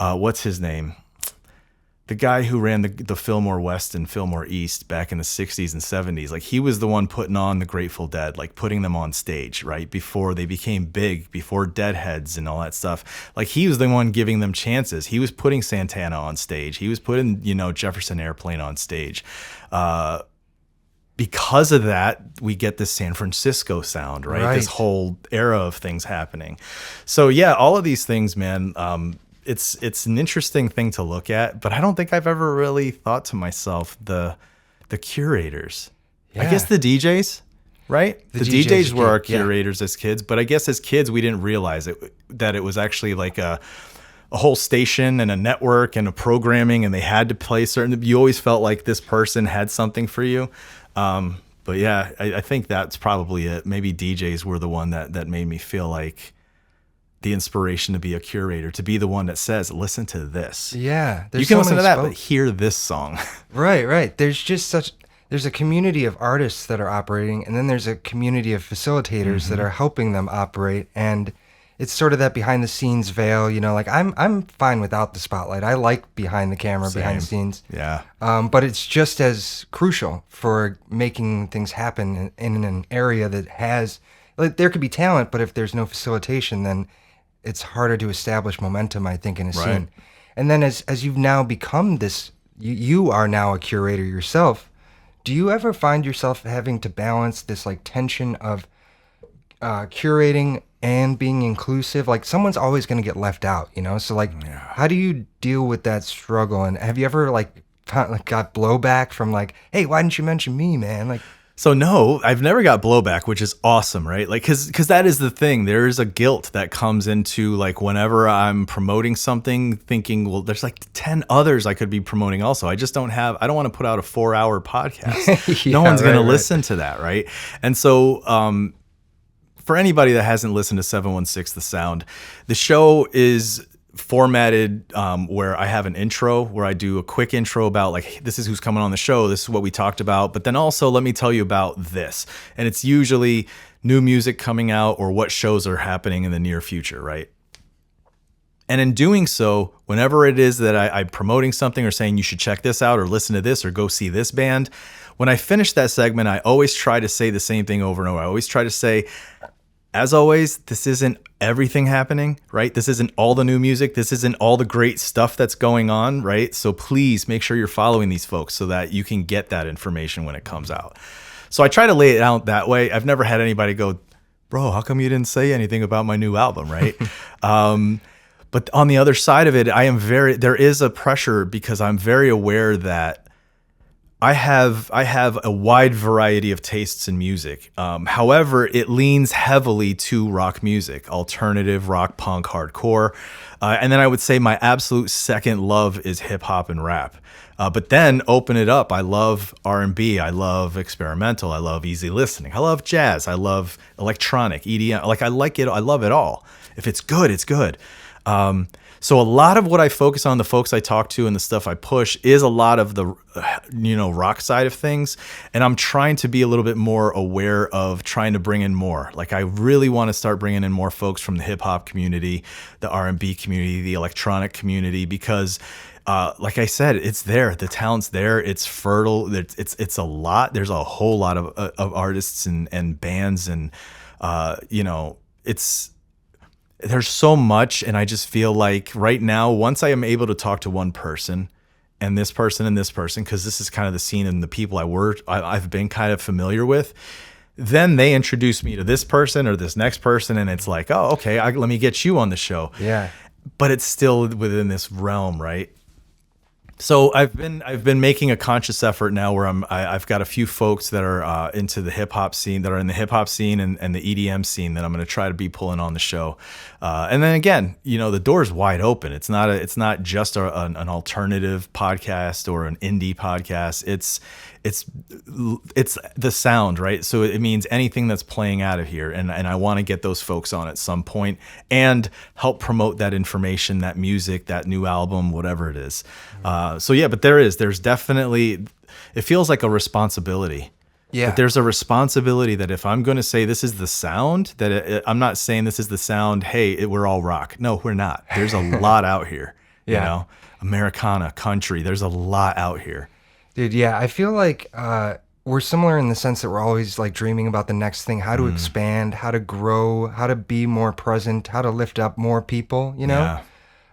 What's his name? The guy who ran the Fillmore West and Fillmore East back in the 60s and 70s. Like, he was the one putting on the Grateful Dead, like putting them on stage, right? Before they became big, before Deadheads and all that stuff. Like, he was the one giving them chances. He was putting Santana on stage. He was putting, Jefferson Airplane on stage. Because of that, we get this San Francisco sound, right? This whole era of things happening. So yeah, all of these things, man, it's an interesting thing to look at, but I don't think I've ever really thought to myself the curators. Yeah. I guess the DJs, right? The DJs were our curators as kids, but I guess as kids we didn't realize that it was actually like a whole station and a network and a programming, and they had to play certain. You always felt like this person had something for you. But yeah, I think that's probably it. Maybe DJs were the one that made me feel like the inspiration to be a curator, to be the one that says, listen to this. Yeah. You can listen to that, but hear this song. Right. There's a community of artists that are operating, and then there's a community of facilitators that are helping them operate. And it's sort of that behind the scenes veil, like I'm fine without the spotlight. I like behind the camera, behind the scenes. Yeah. But it's just as crucial for making things happen in an area that has, like, there could be talent, but if there's no facilitation, then it's harder to establish momentum, I think, in a scene. And then as you've now become this, you are now a curator yourself. Do you ever find yourself having to balance this like tension of curating and being inclusive? Like someone's always going to get left out, you know? So like, how do you deal with that struggle? And have you ever like got blowback from like, hey, why didn't you mention me, man? Like, So no, I've never got blowback, which is awesome, right? Like, cause that is the thing. There is a guilt that comes into like whenever I'm promoting something, thinking, well, there's like 10 others I could be promoting also. I don't want to put out a 4-hour podcast. No one's going to listen to that, right? And so, for anybody that hasn't listened to 716 The Sound, the show is formatted where I have an intro where I do a quick intro about like, hey, this is who's coming on the show, this is what we talked about, but then also let me tell you about this. And it's usually new music coming out or what shows are happening in the near future, right? And in doing so, whenever it is that I'm promoting something or saying you should check this out or listen to this or go see this band, when I finish that segment, I always try to say the same thing over and over. I always try to say, as always, this isn't everything happening, right? This isn't all the new music. This isn't all the great stuff that's going on, right? So please make sure you're following these folks so that you can get that information when it comes out. So I try to lay it out that way. I've never had anybody go, bro, how come you didn't say anything about my new album, right? But on the other side of it, there is a pressure because I'm very aware that I have a wide variety of tastes in music. However, it leans heavily to rock music, alternative, rock, punk, hardcore. And then I would say my absolute second love is hip hop and rap. But then open it up. I love R&B. I love experimental. I love easy listening. I love jazz. I love electronic, EDM. Like I like it. I love it all. If it's good, it's good. So a lot of what I focus on, the folks I talk to and the stuff I push is a lot of the, rock side of things. And I'm trying to be a little bit more aware of trying to bring in more. Like I really want to start bringing in more folks from the hip hop community, the R&B community, the electronic community, because like I said, it's there. The talent's there. It's fertile. It's a lot. There's a whole lot of artists and bands and, there's so much, and I just feel like right now, once I am able to talk to one person and this person, because this is kind of the scene and the people I've been kind of familiar with, then they introduce me to this person or this next person, and it's like, oh, okay, let me get you on the show. yeah. But it's still within this realm, right? So I've been making a conscious effort now where I've got a few folks that are into the hip hop scene, that are in the hip hop scene and the EDM scene that I'm going to try to be pulling on the show. And then again, the door's wide open. It's not just an alternative podcast or an indie podcast. It's the sound, right? So it means anything that's playing out of here. And I want to get those folks on at some point and help promote that information, that music, that new album, whatever it is. But there's definitely, it feels like a responsibility. Yeah. But there's a responsibility that if I'm going to say this is the sound, I'm not saying this is the sound, hey, we're all rock. No, we're not. There's a lot out here, Americana, country. There's a lot out here. Dude, yeah, I feel like we're similar in the sense that we're always like dreaming about the next thing, how to expand, how to grow, how to be more present, how to lift up more people, Yeah.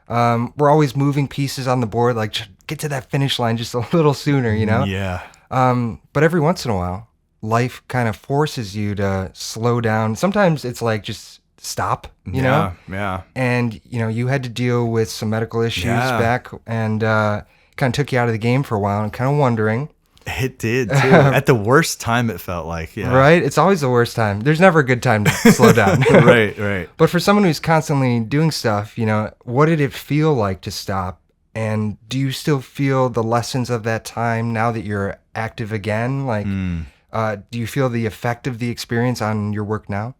We're always moving pieces on the board, like get to that finish line just a little sooner, Yeah. But every once in a while, life kind of forces you to slow down. Sometimes it's like just stop, you know? Yeah. And, you had to deal with some medical issues back and kind of took you out of the game for a while and kind of wondering. It did, too. At the worst time, it felt like, yeah. Right? It's always the worst time. There's never a good time to slow down. Right. But for someone who's constantly doing stuff, what did it feel like to stop? And do you still feel the lessons of that time now that you're active again? Like, do you feel the effect of the experience on your work now?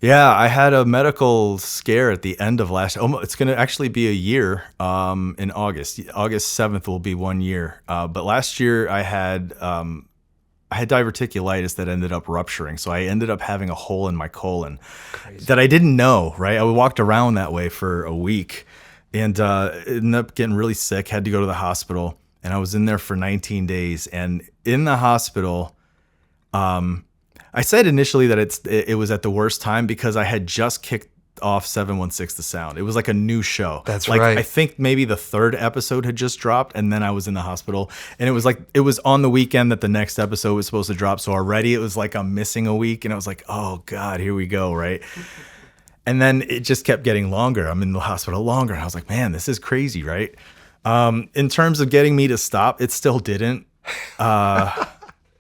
Yeah, I had a medical scare at the end of last year. It's going to actually be a year in August. August 7th will be 1 year. But last year I had diverticulitis that ended up rupturing. So I ended up having a hole in my colon. Crazy. That I didn't know, right? I walked around that way for a week and ended up getting really sick, had to go to the hospital. And I was in there for 19 days. And in the hospital, I said initially that it was at the worst time because I had just kicked off 716 The Sound. It was like a new show. That's like, right. I think maybe the third episode had just dropped and then I was in the hospital. And it was on the weekend that the next episode was supposed to drop. So already it was like I'm missing a week and I was like, oh God, here we go, right? And then it just kept getting longer. I'm in the hospital longer. And I was like, man, this is crazy, right? In terms of getting me to stop, it still didn't.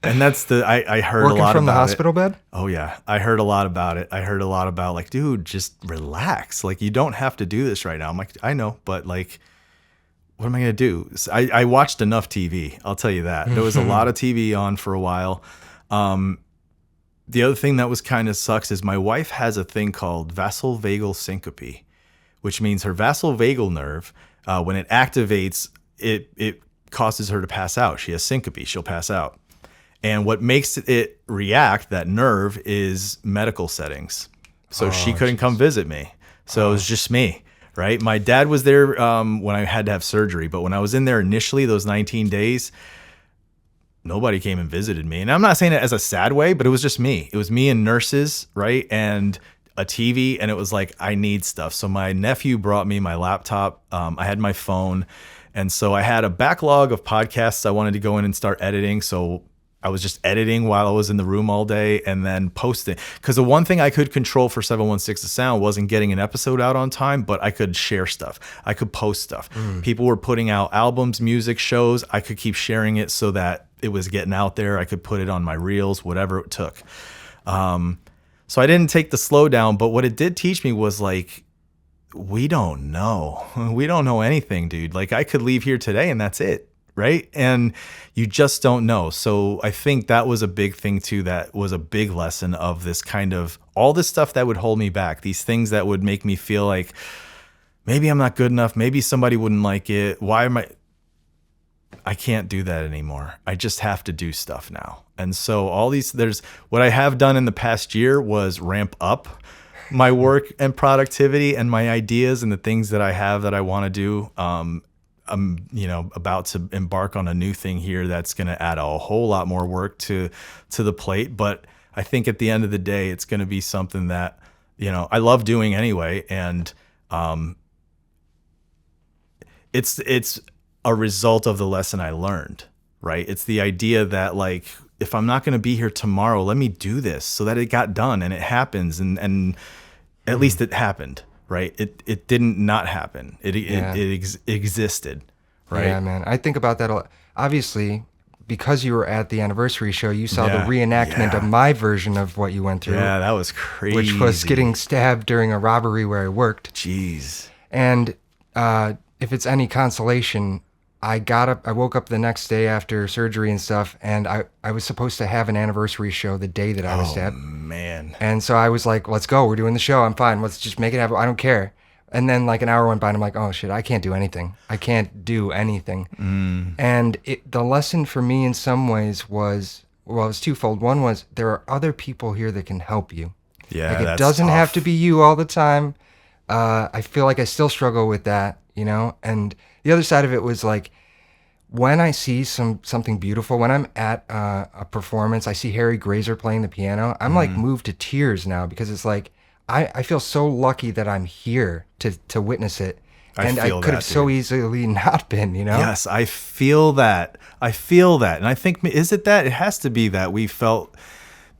And that's I heard Working a lot from the about hospital it. bed? Oh yeah. I heard a lot about it. I heard a lot about like, dude, just relax. Like you don't have to do this right now. I'm like, I know, but like, what am I going to do? I watched enough TV. I'll tell you that. There was a lot of TV on for a while. The other thing that was kind of sucks is my wife has a thing called vasovagal syncope, which means her vasovagal nerve, when it activates, it causes her to pass out. She has syncope. She'll pass out. And what makes it react, that nerve, is medical settings. So she couldn't come visit me. So it was just me, right? My dad was there when I had to have surgery. But when I was in there initially, those 19 days, nobody came and visited me. And I'm not saying it as a sad way, but it was just me. It was me and nurses, right? And a TV. And it was like, I need stuff. So my nephew brought me my laptop. I had my phone. And so I had a backlog of podcasts I wanted to go in and start editing. So I was just editing while I was in the room all day and then posting. Because the one thing I could control for 716 The Sound wasn't getting an episode out on time, but I could share stuff. I could post stuff. People were putting out albums, music, shows. I could keep sharing it so that it was getting out there. I could put it on my reels, whatever it took. So I didn't take the slowdown, but what it did teach me was like, we don't know. We don't know anything, dude. Like I could leave here today and that's it. Right. And you just don't know. So I think that was a big thing too. That was a big lesson of this kind of all this stuff that would hold me back. These things that would make me feel like maybe I'm not good enough. Maybe somebody wouldn't like it. Why am I can't do that anymore. I just have to do stuff now. And so what I have done in the past year was ramp up my work and productivity and my ideas and the things that I have that I want to do. I'm, about to embark on a new thing here that's going to add a whole lot more work to the plate. But I think at the end of the day, it's going to be something that, I love doing anyway. And it's a result of the lesson I learned, right? It's the idea that like, if I'm not going to be here tomorrow, let me do this so that it got done and it happens. And at least it happened. Right. It didn't not happen. It existed. Right. Yeah, man. I think about that a lot. Obviously, because you were at the anniversary show, you saw the reenactment of my version of what you went through. Yeah, that was crazy. Which was getting stabbed during a robbery where I worked. Jeez. And if it's any consolation, I woke up the next day after surgery and stuff, and I was supposed to have an anniversary show the day that I was stabbed. Man. And so I was like, let's go. We're doing the show. I'm fine. Let's just make it happen. I don't care. And then like an hour went by and I'm like, oh shit, I can't do anything. I can't do anything. And the lesson for me in some ways was, it was twofold. One was there are other people here that can help you. Yeah, like it that's doesn't tough. have to be you all the time. I feel like I still struggle with that, and the other side of it was like, when I see something beautiful, when I'm at a performance, I see Harry Grazer playing the piano, I'm like moved to tears now because it's like, I feel so lucky that I'm here to witness it. And I could have so easily not been, Yes, I feel that. And I think, is it that? It has to be that we felt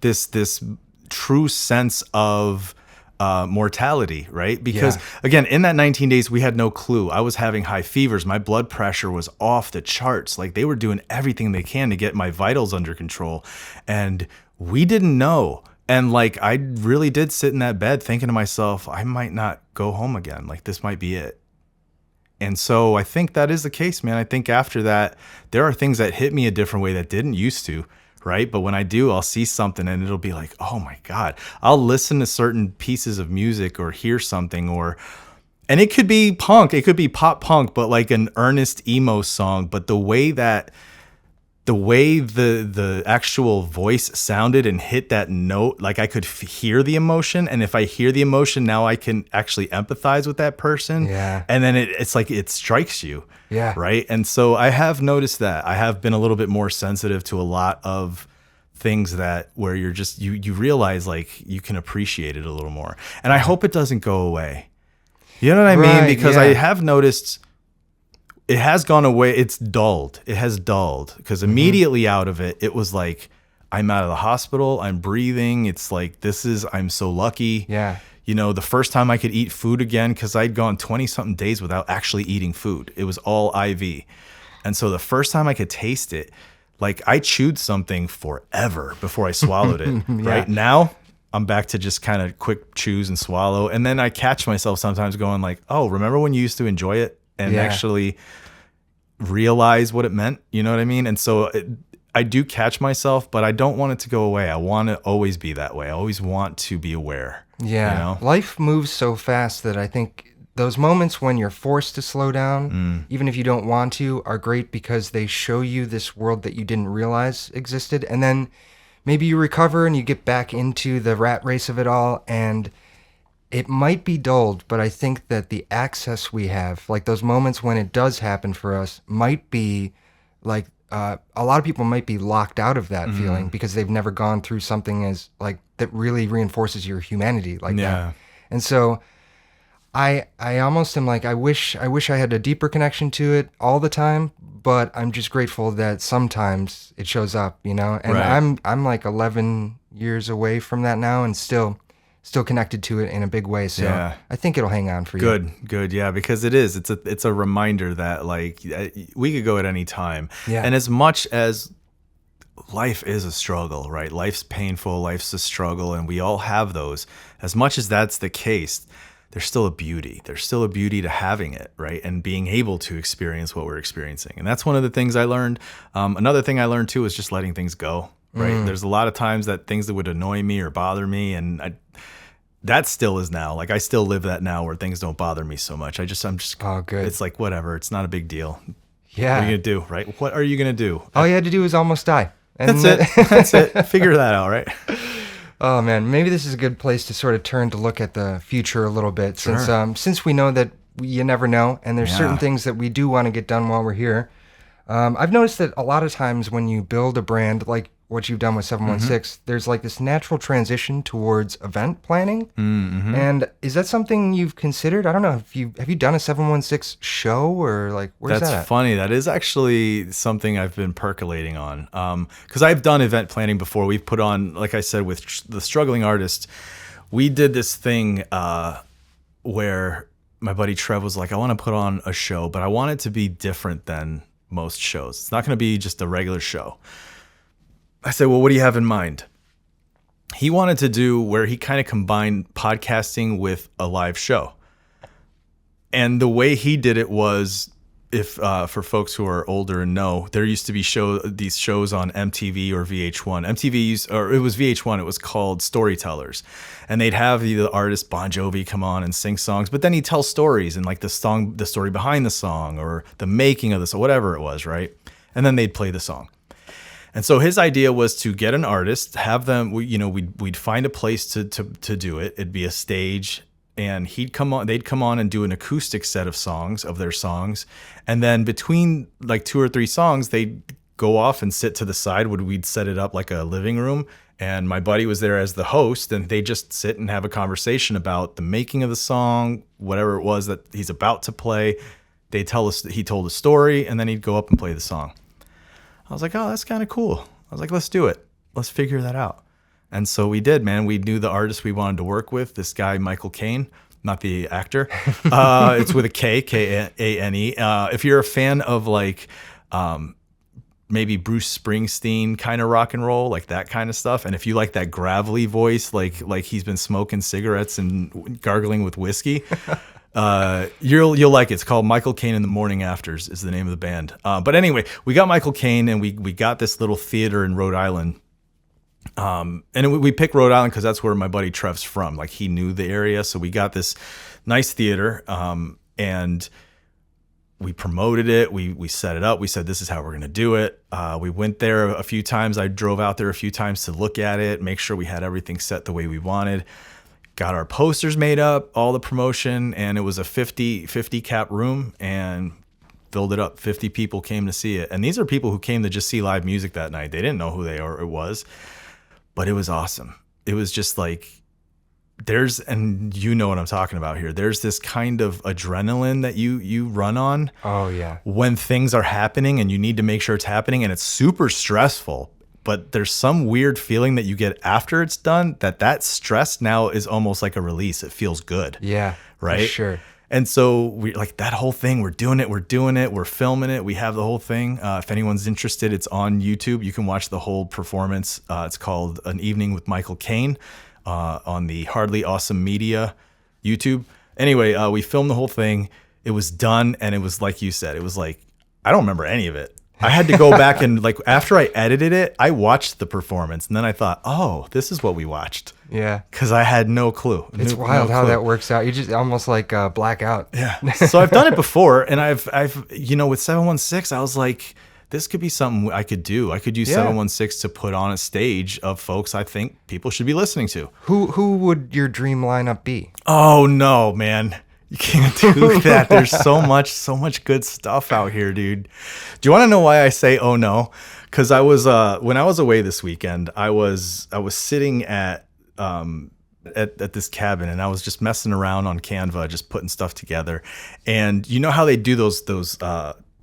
this true sense of mortality, right? Because again, in that 19 days, we had no clue. I was having high fevers. My blood pressure was off the charts. Like they were doing everything they can to get my vitals under control. And we didn't know. And like, I really did sit in that bed thinking to myself, I might not go home again. Like this might be it. And so I think that is the case, man. I think after that, there are things that hit me a different way that didn't used to. Right. But when I do, I'll see something and it'll be like, oh, my God, I'll listen to certain pieces of music or hear something and it could be punk. It could be pop punk, but like an earnest emo song. But the way the actual voice sounded and hit that note, like I could hear the emotion. And if I hear the emotion, now I can actually empathize with that person. Yeah. And then it's like it strikes you. Yeah. Right. And so I have noticed that I have been a little bit more sensitive to a lot of things where you're just, you realize like you can appreciate it a little more. And I hope it doesn't go away. You know what I mean? Because I have noticed it has gone away. It's dulled. It has dulled because immediately out of it, it was like, I'm out of the hospital. I'm breathing. It's like, I'm so lucky. Yeah. You know, the first time I could eat food again, because I'd gone 20 something days without actually eating food. It was all IV. And so the first time I could taste it, like I chewed something forever before I swallowed it. Right now, I'm back to just kind of quick chews and swallow. And then I catch myself sometimes going like, oh, remember when you used to enjoy it and actually realize what it meant? You know what I mean? And so I do catch myself, but I don't want it to go away. I want to always be that way. I always want to be aware. Yeah. You know? Life moves so fast that I think those moments when you're forced to slow down, even if you don't want to, are great because they show you this world that you didn't realize existed. And then maybe you recover and you get back into the rat race of it all, and it might be dulled, but I think that the access we have, like those moments when it does happen for us, might be like a lot of people might be locked out of that feeling because they've never gone through something as like that really reinforces your humanity like that. And so I almost am like, I wish I had a deeper connection to it all the time, but I'm just grateful that sometimes it shows up, you know. And I'm like 11 years away from that now, and still connected to it in a big way. So I think it'll hang on for you. Good. Yeah, because it's a reminder that like we could go at any time. Yeah. And as much as life is a struggle, right? Life's painful, life's a struggle, and we all have those. As much as that's the case, there's still a beauty. There's still a beauty to having it, right? And being able to experience what we're experiencing. And that's one of the things I learned. Another thing I learned too is just letting things go, right? There's a lot of times that things that would annoy me or bother me, and that still is now. Like I still live that now where things don't bother me so much. I'm just oh, good. It's like whatever. It's not a big deal. Yeah. What are you gonna do, right? What are you gonna do? All you had to do was almost die. And That's it. Figure that out, right? Oh man, maybe this is a good place to sort of turn to look at the future a little bit, since we know that you never know, and there's certain things that we do want to get done while we're here. I've noticed that a lot of times when you build a brand like what you've done with 716, there's like this natural transition towards event planning. And is that something you've considered? I don't know. Have you done a 716 show, or like where's that at? That's funny. That is actually something I've been percolating on. Because I've done event planning before. We've put on, like I said, with the Struggling Artist, we did this thing where my buddy Trev was like, I want to put on a show, but I want it to be different than most shows. It's not going to be just a regular show. I said, well, what do you have in mind? He wanted to do where he kind of combined podcasting with a live show. And the way he did it was, if for folks who are older and know, there used to be these shows on MTV or VH1. It was VH1. It was called Storytellers. And they'd have the artist Bon Jovi come on and sing songs, but then he'd tell stories and like the story behind the song or the making of this or whatever it was, right? And then they'd play the song. And so his idea was to get an artist, have them, we'd find a place to do it. It'd be a stage, and they'd come on and do an acoustic set of their songs. And then between like 2 or 3 songs, they'd go off and sit to the side. We'd set it up like a living room. And my buddy was there as the host, and they just sit and have a conversation about the making of the song, whatever it was that he's about to play. He told a story, and then he'd go up and play the song. I was like, oh, that's kind of cool. I was like, let's do it. Let's figure that out. And so we did, man. We knew the artist we wanted to work with, this guy, Michael Caine, not the actor. It's with a K, K-A-N-E. If you're a fan of like maybe Bruce Springsteen kind of rock and roll, like that kind of stuff, and if you like that gravelly voice, like he's been smoking cigarettes and gargling with whiskey, you'll like it. It's called Michael Caine and the Morning Afters is the name of the band. But anyway, we got Michael Caine, and we got this little theater in Rhode Island. And we picked Rhode Island because that's where my buddy Trev's from. Like he knew the area, so we got this nice theater, and we promoted it. We set it up. We said, this is how we're going to do it. We went there a few times. I drove out there a few times to look at it, make sure we had everything set the way we wanted. Got our posters made up, all the promotion, and it was a 50 cap room, and filled it up. 50 people came to see it. And these are people who came to just see live music that night. They didn't know who it was, but it was awesome. It was just like, and you know what I'm talking about here. There's this kind of adrenaline that you run on. Oh yeah. When things are happening and you need to make sure it's happening, and it's super stressful. but there's some weird feeling that you get after it's done that stress now is almost like a release. It feels good. Yeah. Right. For sure. And so we like that whole thing. We're doing it. We're filming it. We have the whole thing. If anyone's interested, it's on YouTube. You can watch the whole performance. It's called An Evening with Michael Caine on the Hardly Awesome Media YouTube. Anyway, we filmed the whole thing. It was done. And it was like you said, it was like, I don't remember any of it. I had to go back and like after I edited it, I watched the performance and then I thought, oh, this is what we watched. Yeah. Because I had no clue. It's wild how that works out. You just almost like black out. Yeah. So I've done it before, and I've with 716, I was like, this could be something I could do. I could use 716 to put on a stage of folks I think people should be listening to. Who would your dream lineup be? Oh no, man. You can't do that. There's so much good stuff out here, dude. Do you want to know why I say oh no? Because I was when I was away this weekend, I was sitting at this cabin and I was just messing around on Canva, just putting stuff together. And you know how they do those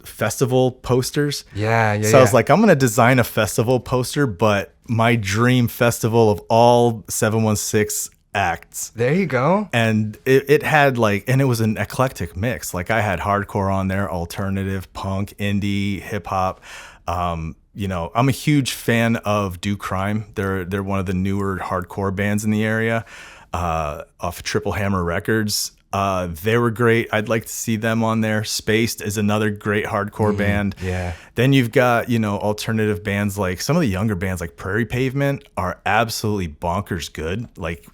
festival posters? Yeah. So I was like, I'm gonna design a festival poster, but my dream festival of all 716 acts. There you go. And it had like, and it was an eclectic mix. Like I had hardcore on there, alternative, punk, indie, hip hop. I'm a huge fan of Do Crime. They're one of the newer hardcore bands in the area, off of Triple Hammer Records. They were great. I'd like to see them on there. Spaced is another great hardcore band. Yeah. Then you've got, alternative bands like some of the younger bands like Prairie Pavement are absolutely bonkers good. Like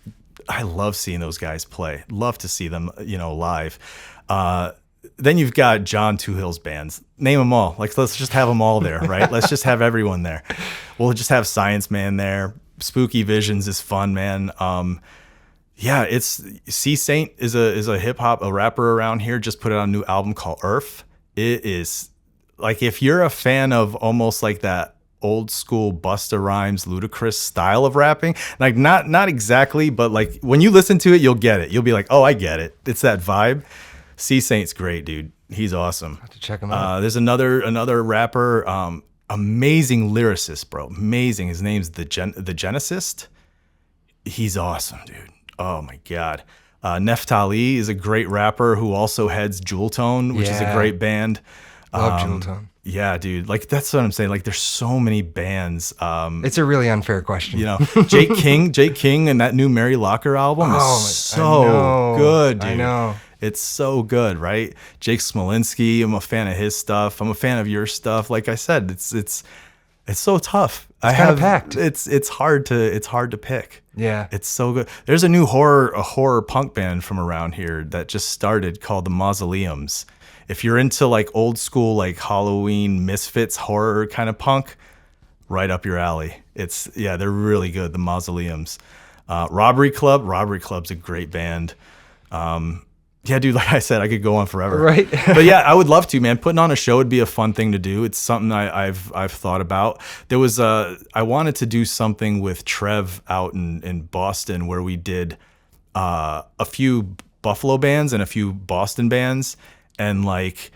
I love seeing those guys play. Love to see them, live. Then you've got John Toohill's bands. Name them all. Like, let's just have them all there, right? Let's just have everyone there. We'll just have Science Man there. Spooky Visions is fun, man. It's C Saint is a hip hop, a rapper around here. Just put out a new album called Earth. It is like if you're a fan of almost like that old school Busta Rhymes, Ludacris style of rapping, like not exactly, but like when you listen to it, you'll get it. You'll be like, oh, I get it. It's that vibe. C Saint's great, dude. He's awesome. Have to check him out. There's another rapper, amazing lyricist, bro. Amazing. His name's the Genesist. He's awesome, dude. Oh my God. Neftali is a great rapper who also heads Jewel Tone, which is a great band. Love Jewel Tone. Yeah, dude. Like that's what I'm saying. Like there's so many bands. It's a really unfair question. Jake King and that new Mary Locker album is so good, dude. I know. It's so good, right? Jake Smolinski, I'm a fan of his stuff. I'm a fan of your stuff. Like I said, it's so tough. It's kind of packed. It's hard to pick. Yeah. It's so good. There's a new horror punk band from around here that just started called the Mausoleums. If you're into like old school like Halloween Misfits horror kind of punk, right up your alley. They're really good. The Mausoleums. Robbery Club's a great band. Yeah, dude, like I said, I could go on forever. Right. But yeah, I would love to, man. Putting on a show would be a fun thing to do. It's something I've thought about. There was I wanted to do something with Trev out in Boston where we did a few Buffalo bands and a few Boston bands and like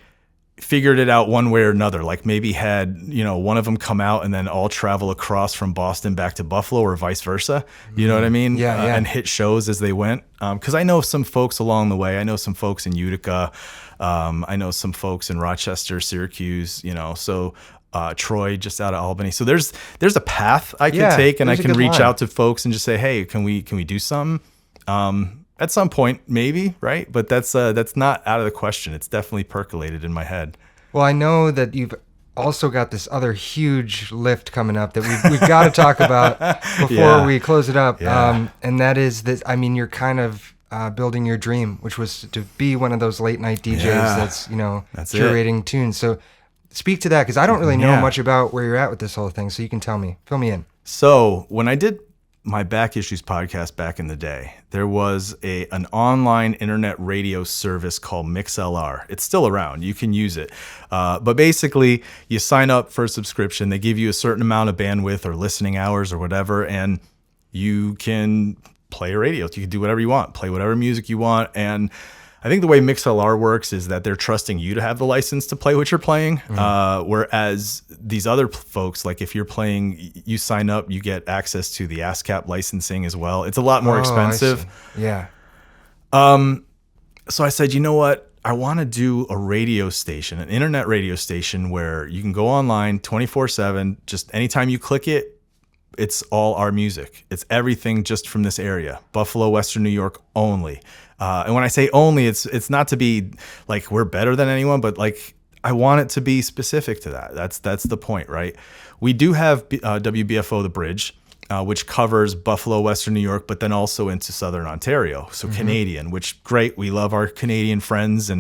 figured it out one way or another. Like maybe had, one of them come out and then all travel across from Boston back to Buffalo or vice versa. You know what I mean? Yeah. And hit shows as they went. Because I know some folks along the way. I know some folks in Utica. I know some folks in Rochester, Syracuse, so Troy just out of Albany. So there's a path I can take and I can reach out to folks and just say, hey, can we do something? At some point, maybe, right? But that's not out of the question. It's definitely percolated in my head. Well, I know that you've also got this other huge lift coming up that we've got to talk about before we close it up. Yeah. And that is that, you're kind of building your dream, which was to be one of those late night DJs that's curating tunes. So speak to that, because I don't really know much about where you're at with this whole thing. So you can tell me, fill me in. So when I did my Back Issues podcast back in the day, there was an online internet radio service called MixLR. It's still around. You can use it. But basically, you sign up for a subscription. They give you a certain amount of bandwidth or listening hours or whatever, and you can play radio. You can do whatever you want, play whatever music you want. And I think the way MixLR works is that they're trusting you to have the license to play what you're playing. Whereas these other folks, like if you're playing, you sign up, you get access to the ASCAP licensing as well. It's a lot more expensive. Yeah. So I said, you know what? I want to do a radio station, an internet radio station where you can go online 24/7. Just anytime you click it, it's all our music. It's everything just from this area, Buffalo, Western New York only. And when I say only, it's not to be like we're better than anyone, but like I want it to be specific to that. That's the point, right? We do have WBFO The Bridge, which covers Buffalo, Western New York, but then also into Southern Ontario. So Canadian, which great. We love our Canadian friends.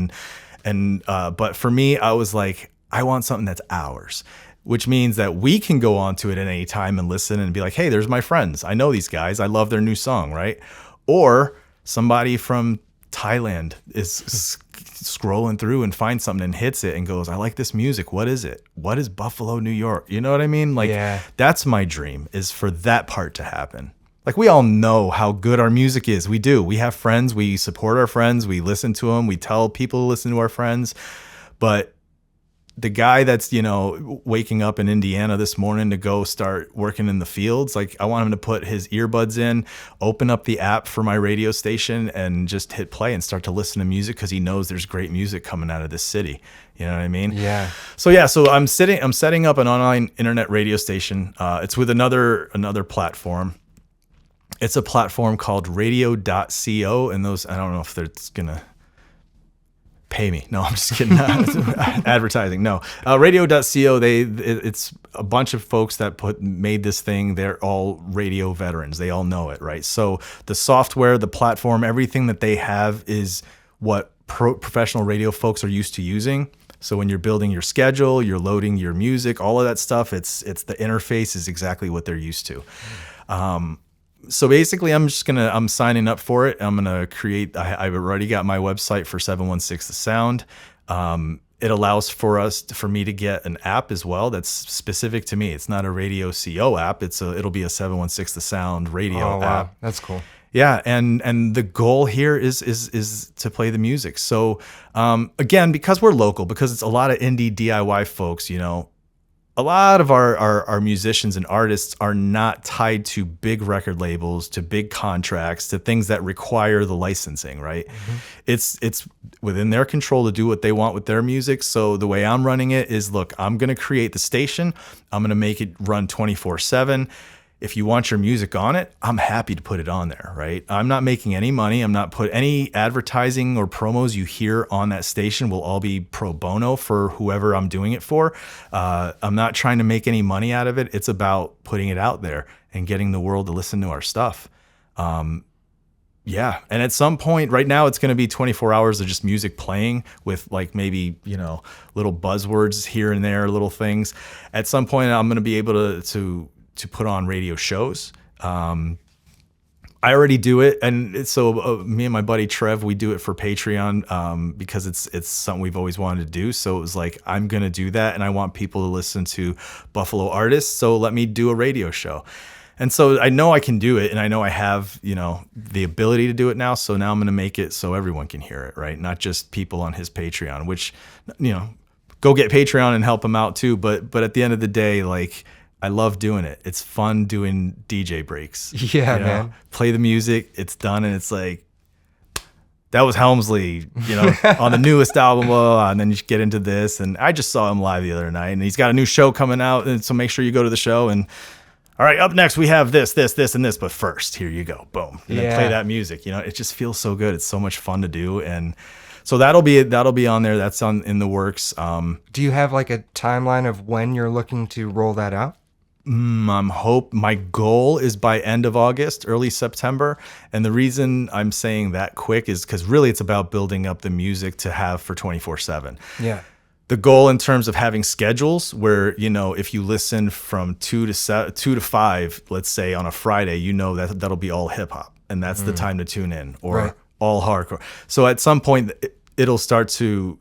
But for me, I was like, I want something that's ours, which means that we can go onto it at any time and listen and be like, hey, there's my friends. I know these guys. I love their new song, right? Or somebody from Thailand is scrolling through and finds something and hits it and goes, I like this music. What is it? What is Buffalo, New York? You know what I mean? Like, that's my dream, is for that part to happen. Like, we all know how good our music is. We do. We have friends. We support our friends. We listen to them. We tell people to listen to our friends. But the guy that's, waking up in Indiana this morning to go start working in the fields, like, I want him to put his earbuds in, open up the app for my radio station, and just hit play and start to listen to music because he knows there's great music coming out of this city. You know what I mean? Yeah. So I'm setting up an online internet radio station. It's with another platform. It's a platform called radio.co, and those, I don't know if it's gonna pay me. No, I'm just kidding. Advertising. No. Radio.co, it's a bunch of folks that made this thing. They're all radio veterans. They all know it, right? So the software, the platform, everything that they have is what professional radio folks are used to using. So when you're building your schedule, you're loading your music, all of that stuff, it's the interface is exactly what they're used to. So basically, I'm signing up for it. I'm gonna create. I've already got my website for 716 The Sound. It allows for me to get an app as well that's specific to me. It's not a Radio CO app. It'll be a 716 The Sound radio app. That's cool. Yeah, and the goal here is to play the music. So again, because we're local, because it's a lot of indie DIY folks, a lot of our musicians and artists are not tied to big record labels, to big contracts, to things that require the licensing, right? It's within their control to do what they want with their music. So the way I'm running it is, look, I'm going to create the station. I'm going to make it run 24/7. If you want your music on it, I'm happy to put it on there, right? I'm not making any money. I'm not any advertising or promos you hear on that station will all be pro bono for whoever I'm doing it for. I'm not trying to make any money out of it. It's about putting it out there and getting the world to listen to our stuff. Yeah. And at some point, right now, it's going to be 24 hours of just music playing with like maybe, little buzzwords here and there, little things. At some point, I'm going to be able to put on radio shows. I already do it. And so me and my buddy Trev, we do it for Patreon because it's something we've always wanted to do. So it was like, I'm going to do that. And I want people to listen to Buffalo artists. So let me do a radio show. And so I know I can do it. And I know I have, the ability to do it now. So now I'm going to make it so everyone can hear it, right? Not just people on his Patreon, which, go get Patreon and help him out too. But at the end of the day, like, I love doing it. It's fun doing DJ breaks. Yeah, man. Play the music. It's done. And it's like, that was Helmsley, on the newest album. And then you get into this. And I just saw him live the other night. And he's got a new show coming out. And so make sure you go to the show. And all right, up next, we have this, and this. But first, here you go. Boom. And then play that music. It just feels so good. It's so much fun to do. And so that'll be on there. That's in the works. Do you have like a timeline of when you're looking to roll that out? My goal is by end of August, early September. And the reason I'm saying that quick is because really it's about building up the music to have for 24/7. Yeah. The goal in terms of having schedules where, if you listen from 2 to 5, let's say on a Friday, that'll be all hip hop and that's the time to tune in, or all hardcore. So at some point it'll start to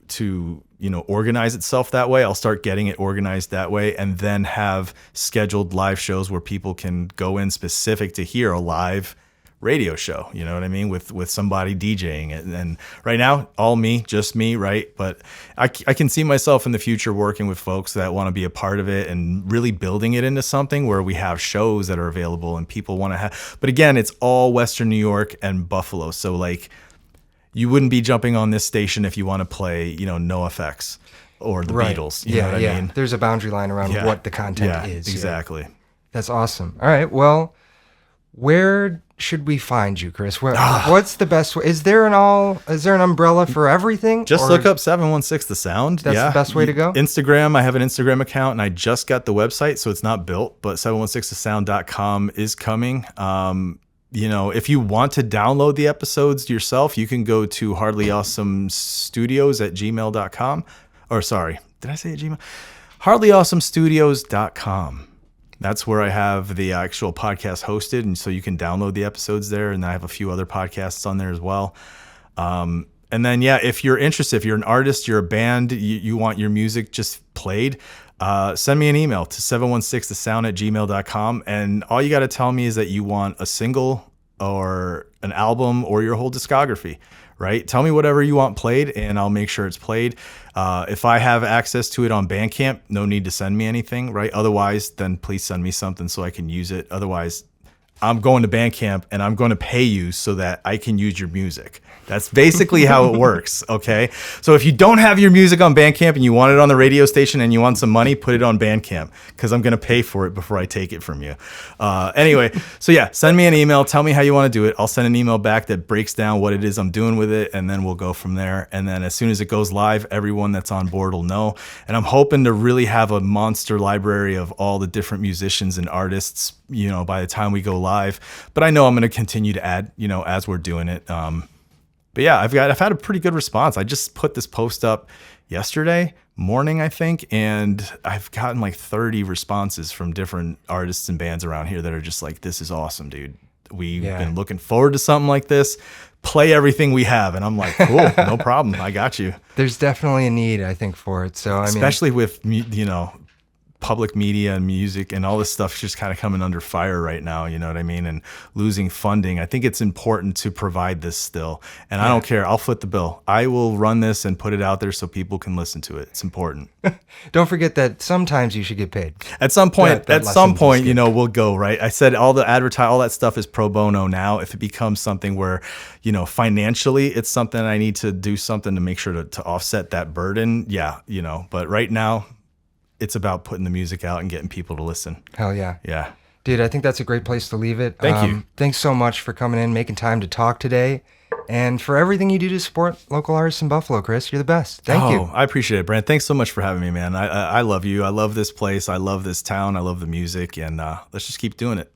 organize itself that way. I'll start getting it organized that way, and then have scheduled live shows where people can go in specific to hear a live radio show, you know what I mean, with somebody DJing it. And right now, all me, just me, right? But I can see myself in the future working with folks that want to be a part of it and really building it into something where we have shows that are available and people want to have. But again, it's all Western New York and Buffalo. So like, you wouldn't be jumping on this station if you want to play, you know, NoFX or the Beatles. You know what I mean? There's a boundary line around what the content is. Exactly. That's awesome. All right. Well, where should we find you, Chris? What's the best way? Is there an umbrella for everything? Just look up 716 The Sound. That's the best way to go? Instagram. I have an Instagram account and I just got the website, so it's not built, but 716thesound.com is coming. You know, if you want to download the episodes yourself, you can go to hardlyawesomestudios@gmail.com. Or sorry, did I say at Gmail? hardlyawesomestudios.com. That's where I have the actual podcast hosted, and so you can download the episodes there. And I have a few other podcasts on there as well. And then, if you're interested, if you're an artist, you're a band, you want your music just played, send me an email to 716thesound@gmail.com. And all you got to tell me is that you want a single or an album or your whole discography, right? Tell me whatever you want played and I'll make sure it's played. If I have access to it on Bandcamp, no need to send me anything, right? Otherwise, then please send me something so I can use it. Otherwise, I'm going to Bandcamp and I'm going to pay you so that I can use your music. That's basically how it works, okay? So if you don't have your music on Bandcamp and you want it on the radio station and you want some money, put it on Bandcamp because I'm going to pay for it before I take it from you. Anyway, so send me an email. Tell me how you want to do it. I'll send an email back that breaks down what it is I'm doing with it, and then we'll go from there. And then as soon as it goes live, everyone that's on board will know. And I'm hoping to really have a monster library of all the different musicians and artists, you know, by the time we go live. But I know I'm going to continue to add, you know, as we're doing it. But I've had a pretty good response. I just put this post up yesterday morning, I think, and I've gotten like 30 responses from different artists and bands around here that are just like, this is awesome, dude. We've been looking forward to something like this. Play everything we have. And I'm like, cool, no problem. I got you. There's definitely a need, I think, for it. So, especially with, you know, public media and music and all this stuff just kind of coming under fire right now, you know what I mean? And losing funding. I think it's important to provide this still. And I don't care. I'll foot the bill. I will run this and put it out there so people can listen to it. It's important. Don't forget that sometimes you should get paid. At some point, you know, we'll go, right? I said all that stuff is pro bono now. If it becomes something where, you know, financially it's something I need to do something to make sure to offset that burden. Yeah, you know, but right now, it's about putting the music out and getting people to listen. Hell yeah. Yeah. Dude, I think that's a great place to leave it. Thank you. Thanks so much for coming in, making time to talk today, and for everything you do to support local artists in Buffalo, Chris. You're the best. Thank you. I appreciate it, Brent. Thanks so much for having me, man. I love you. I love this place. I love this town. I love the music, and let's just keep doing it.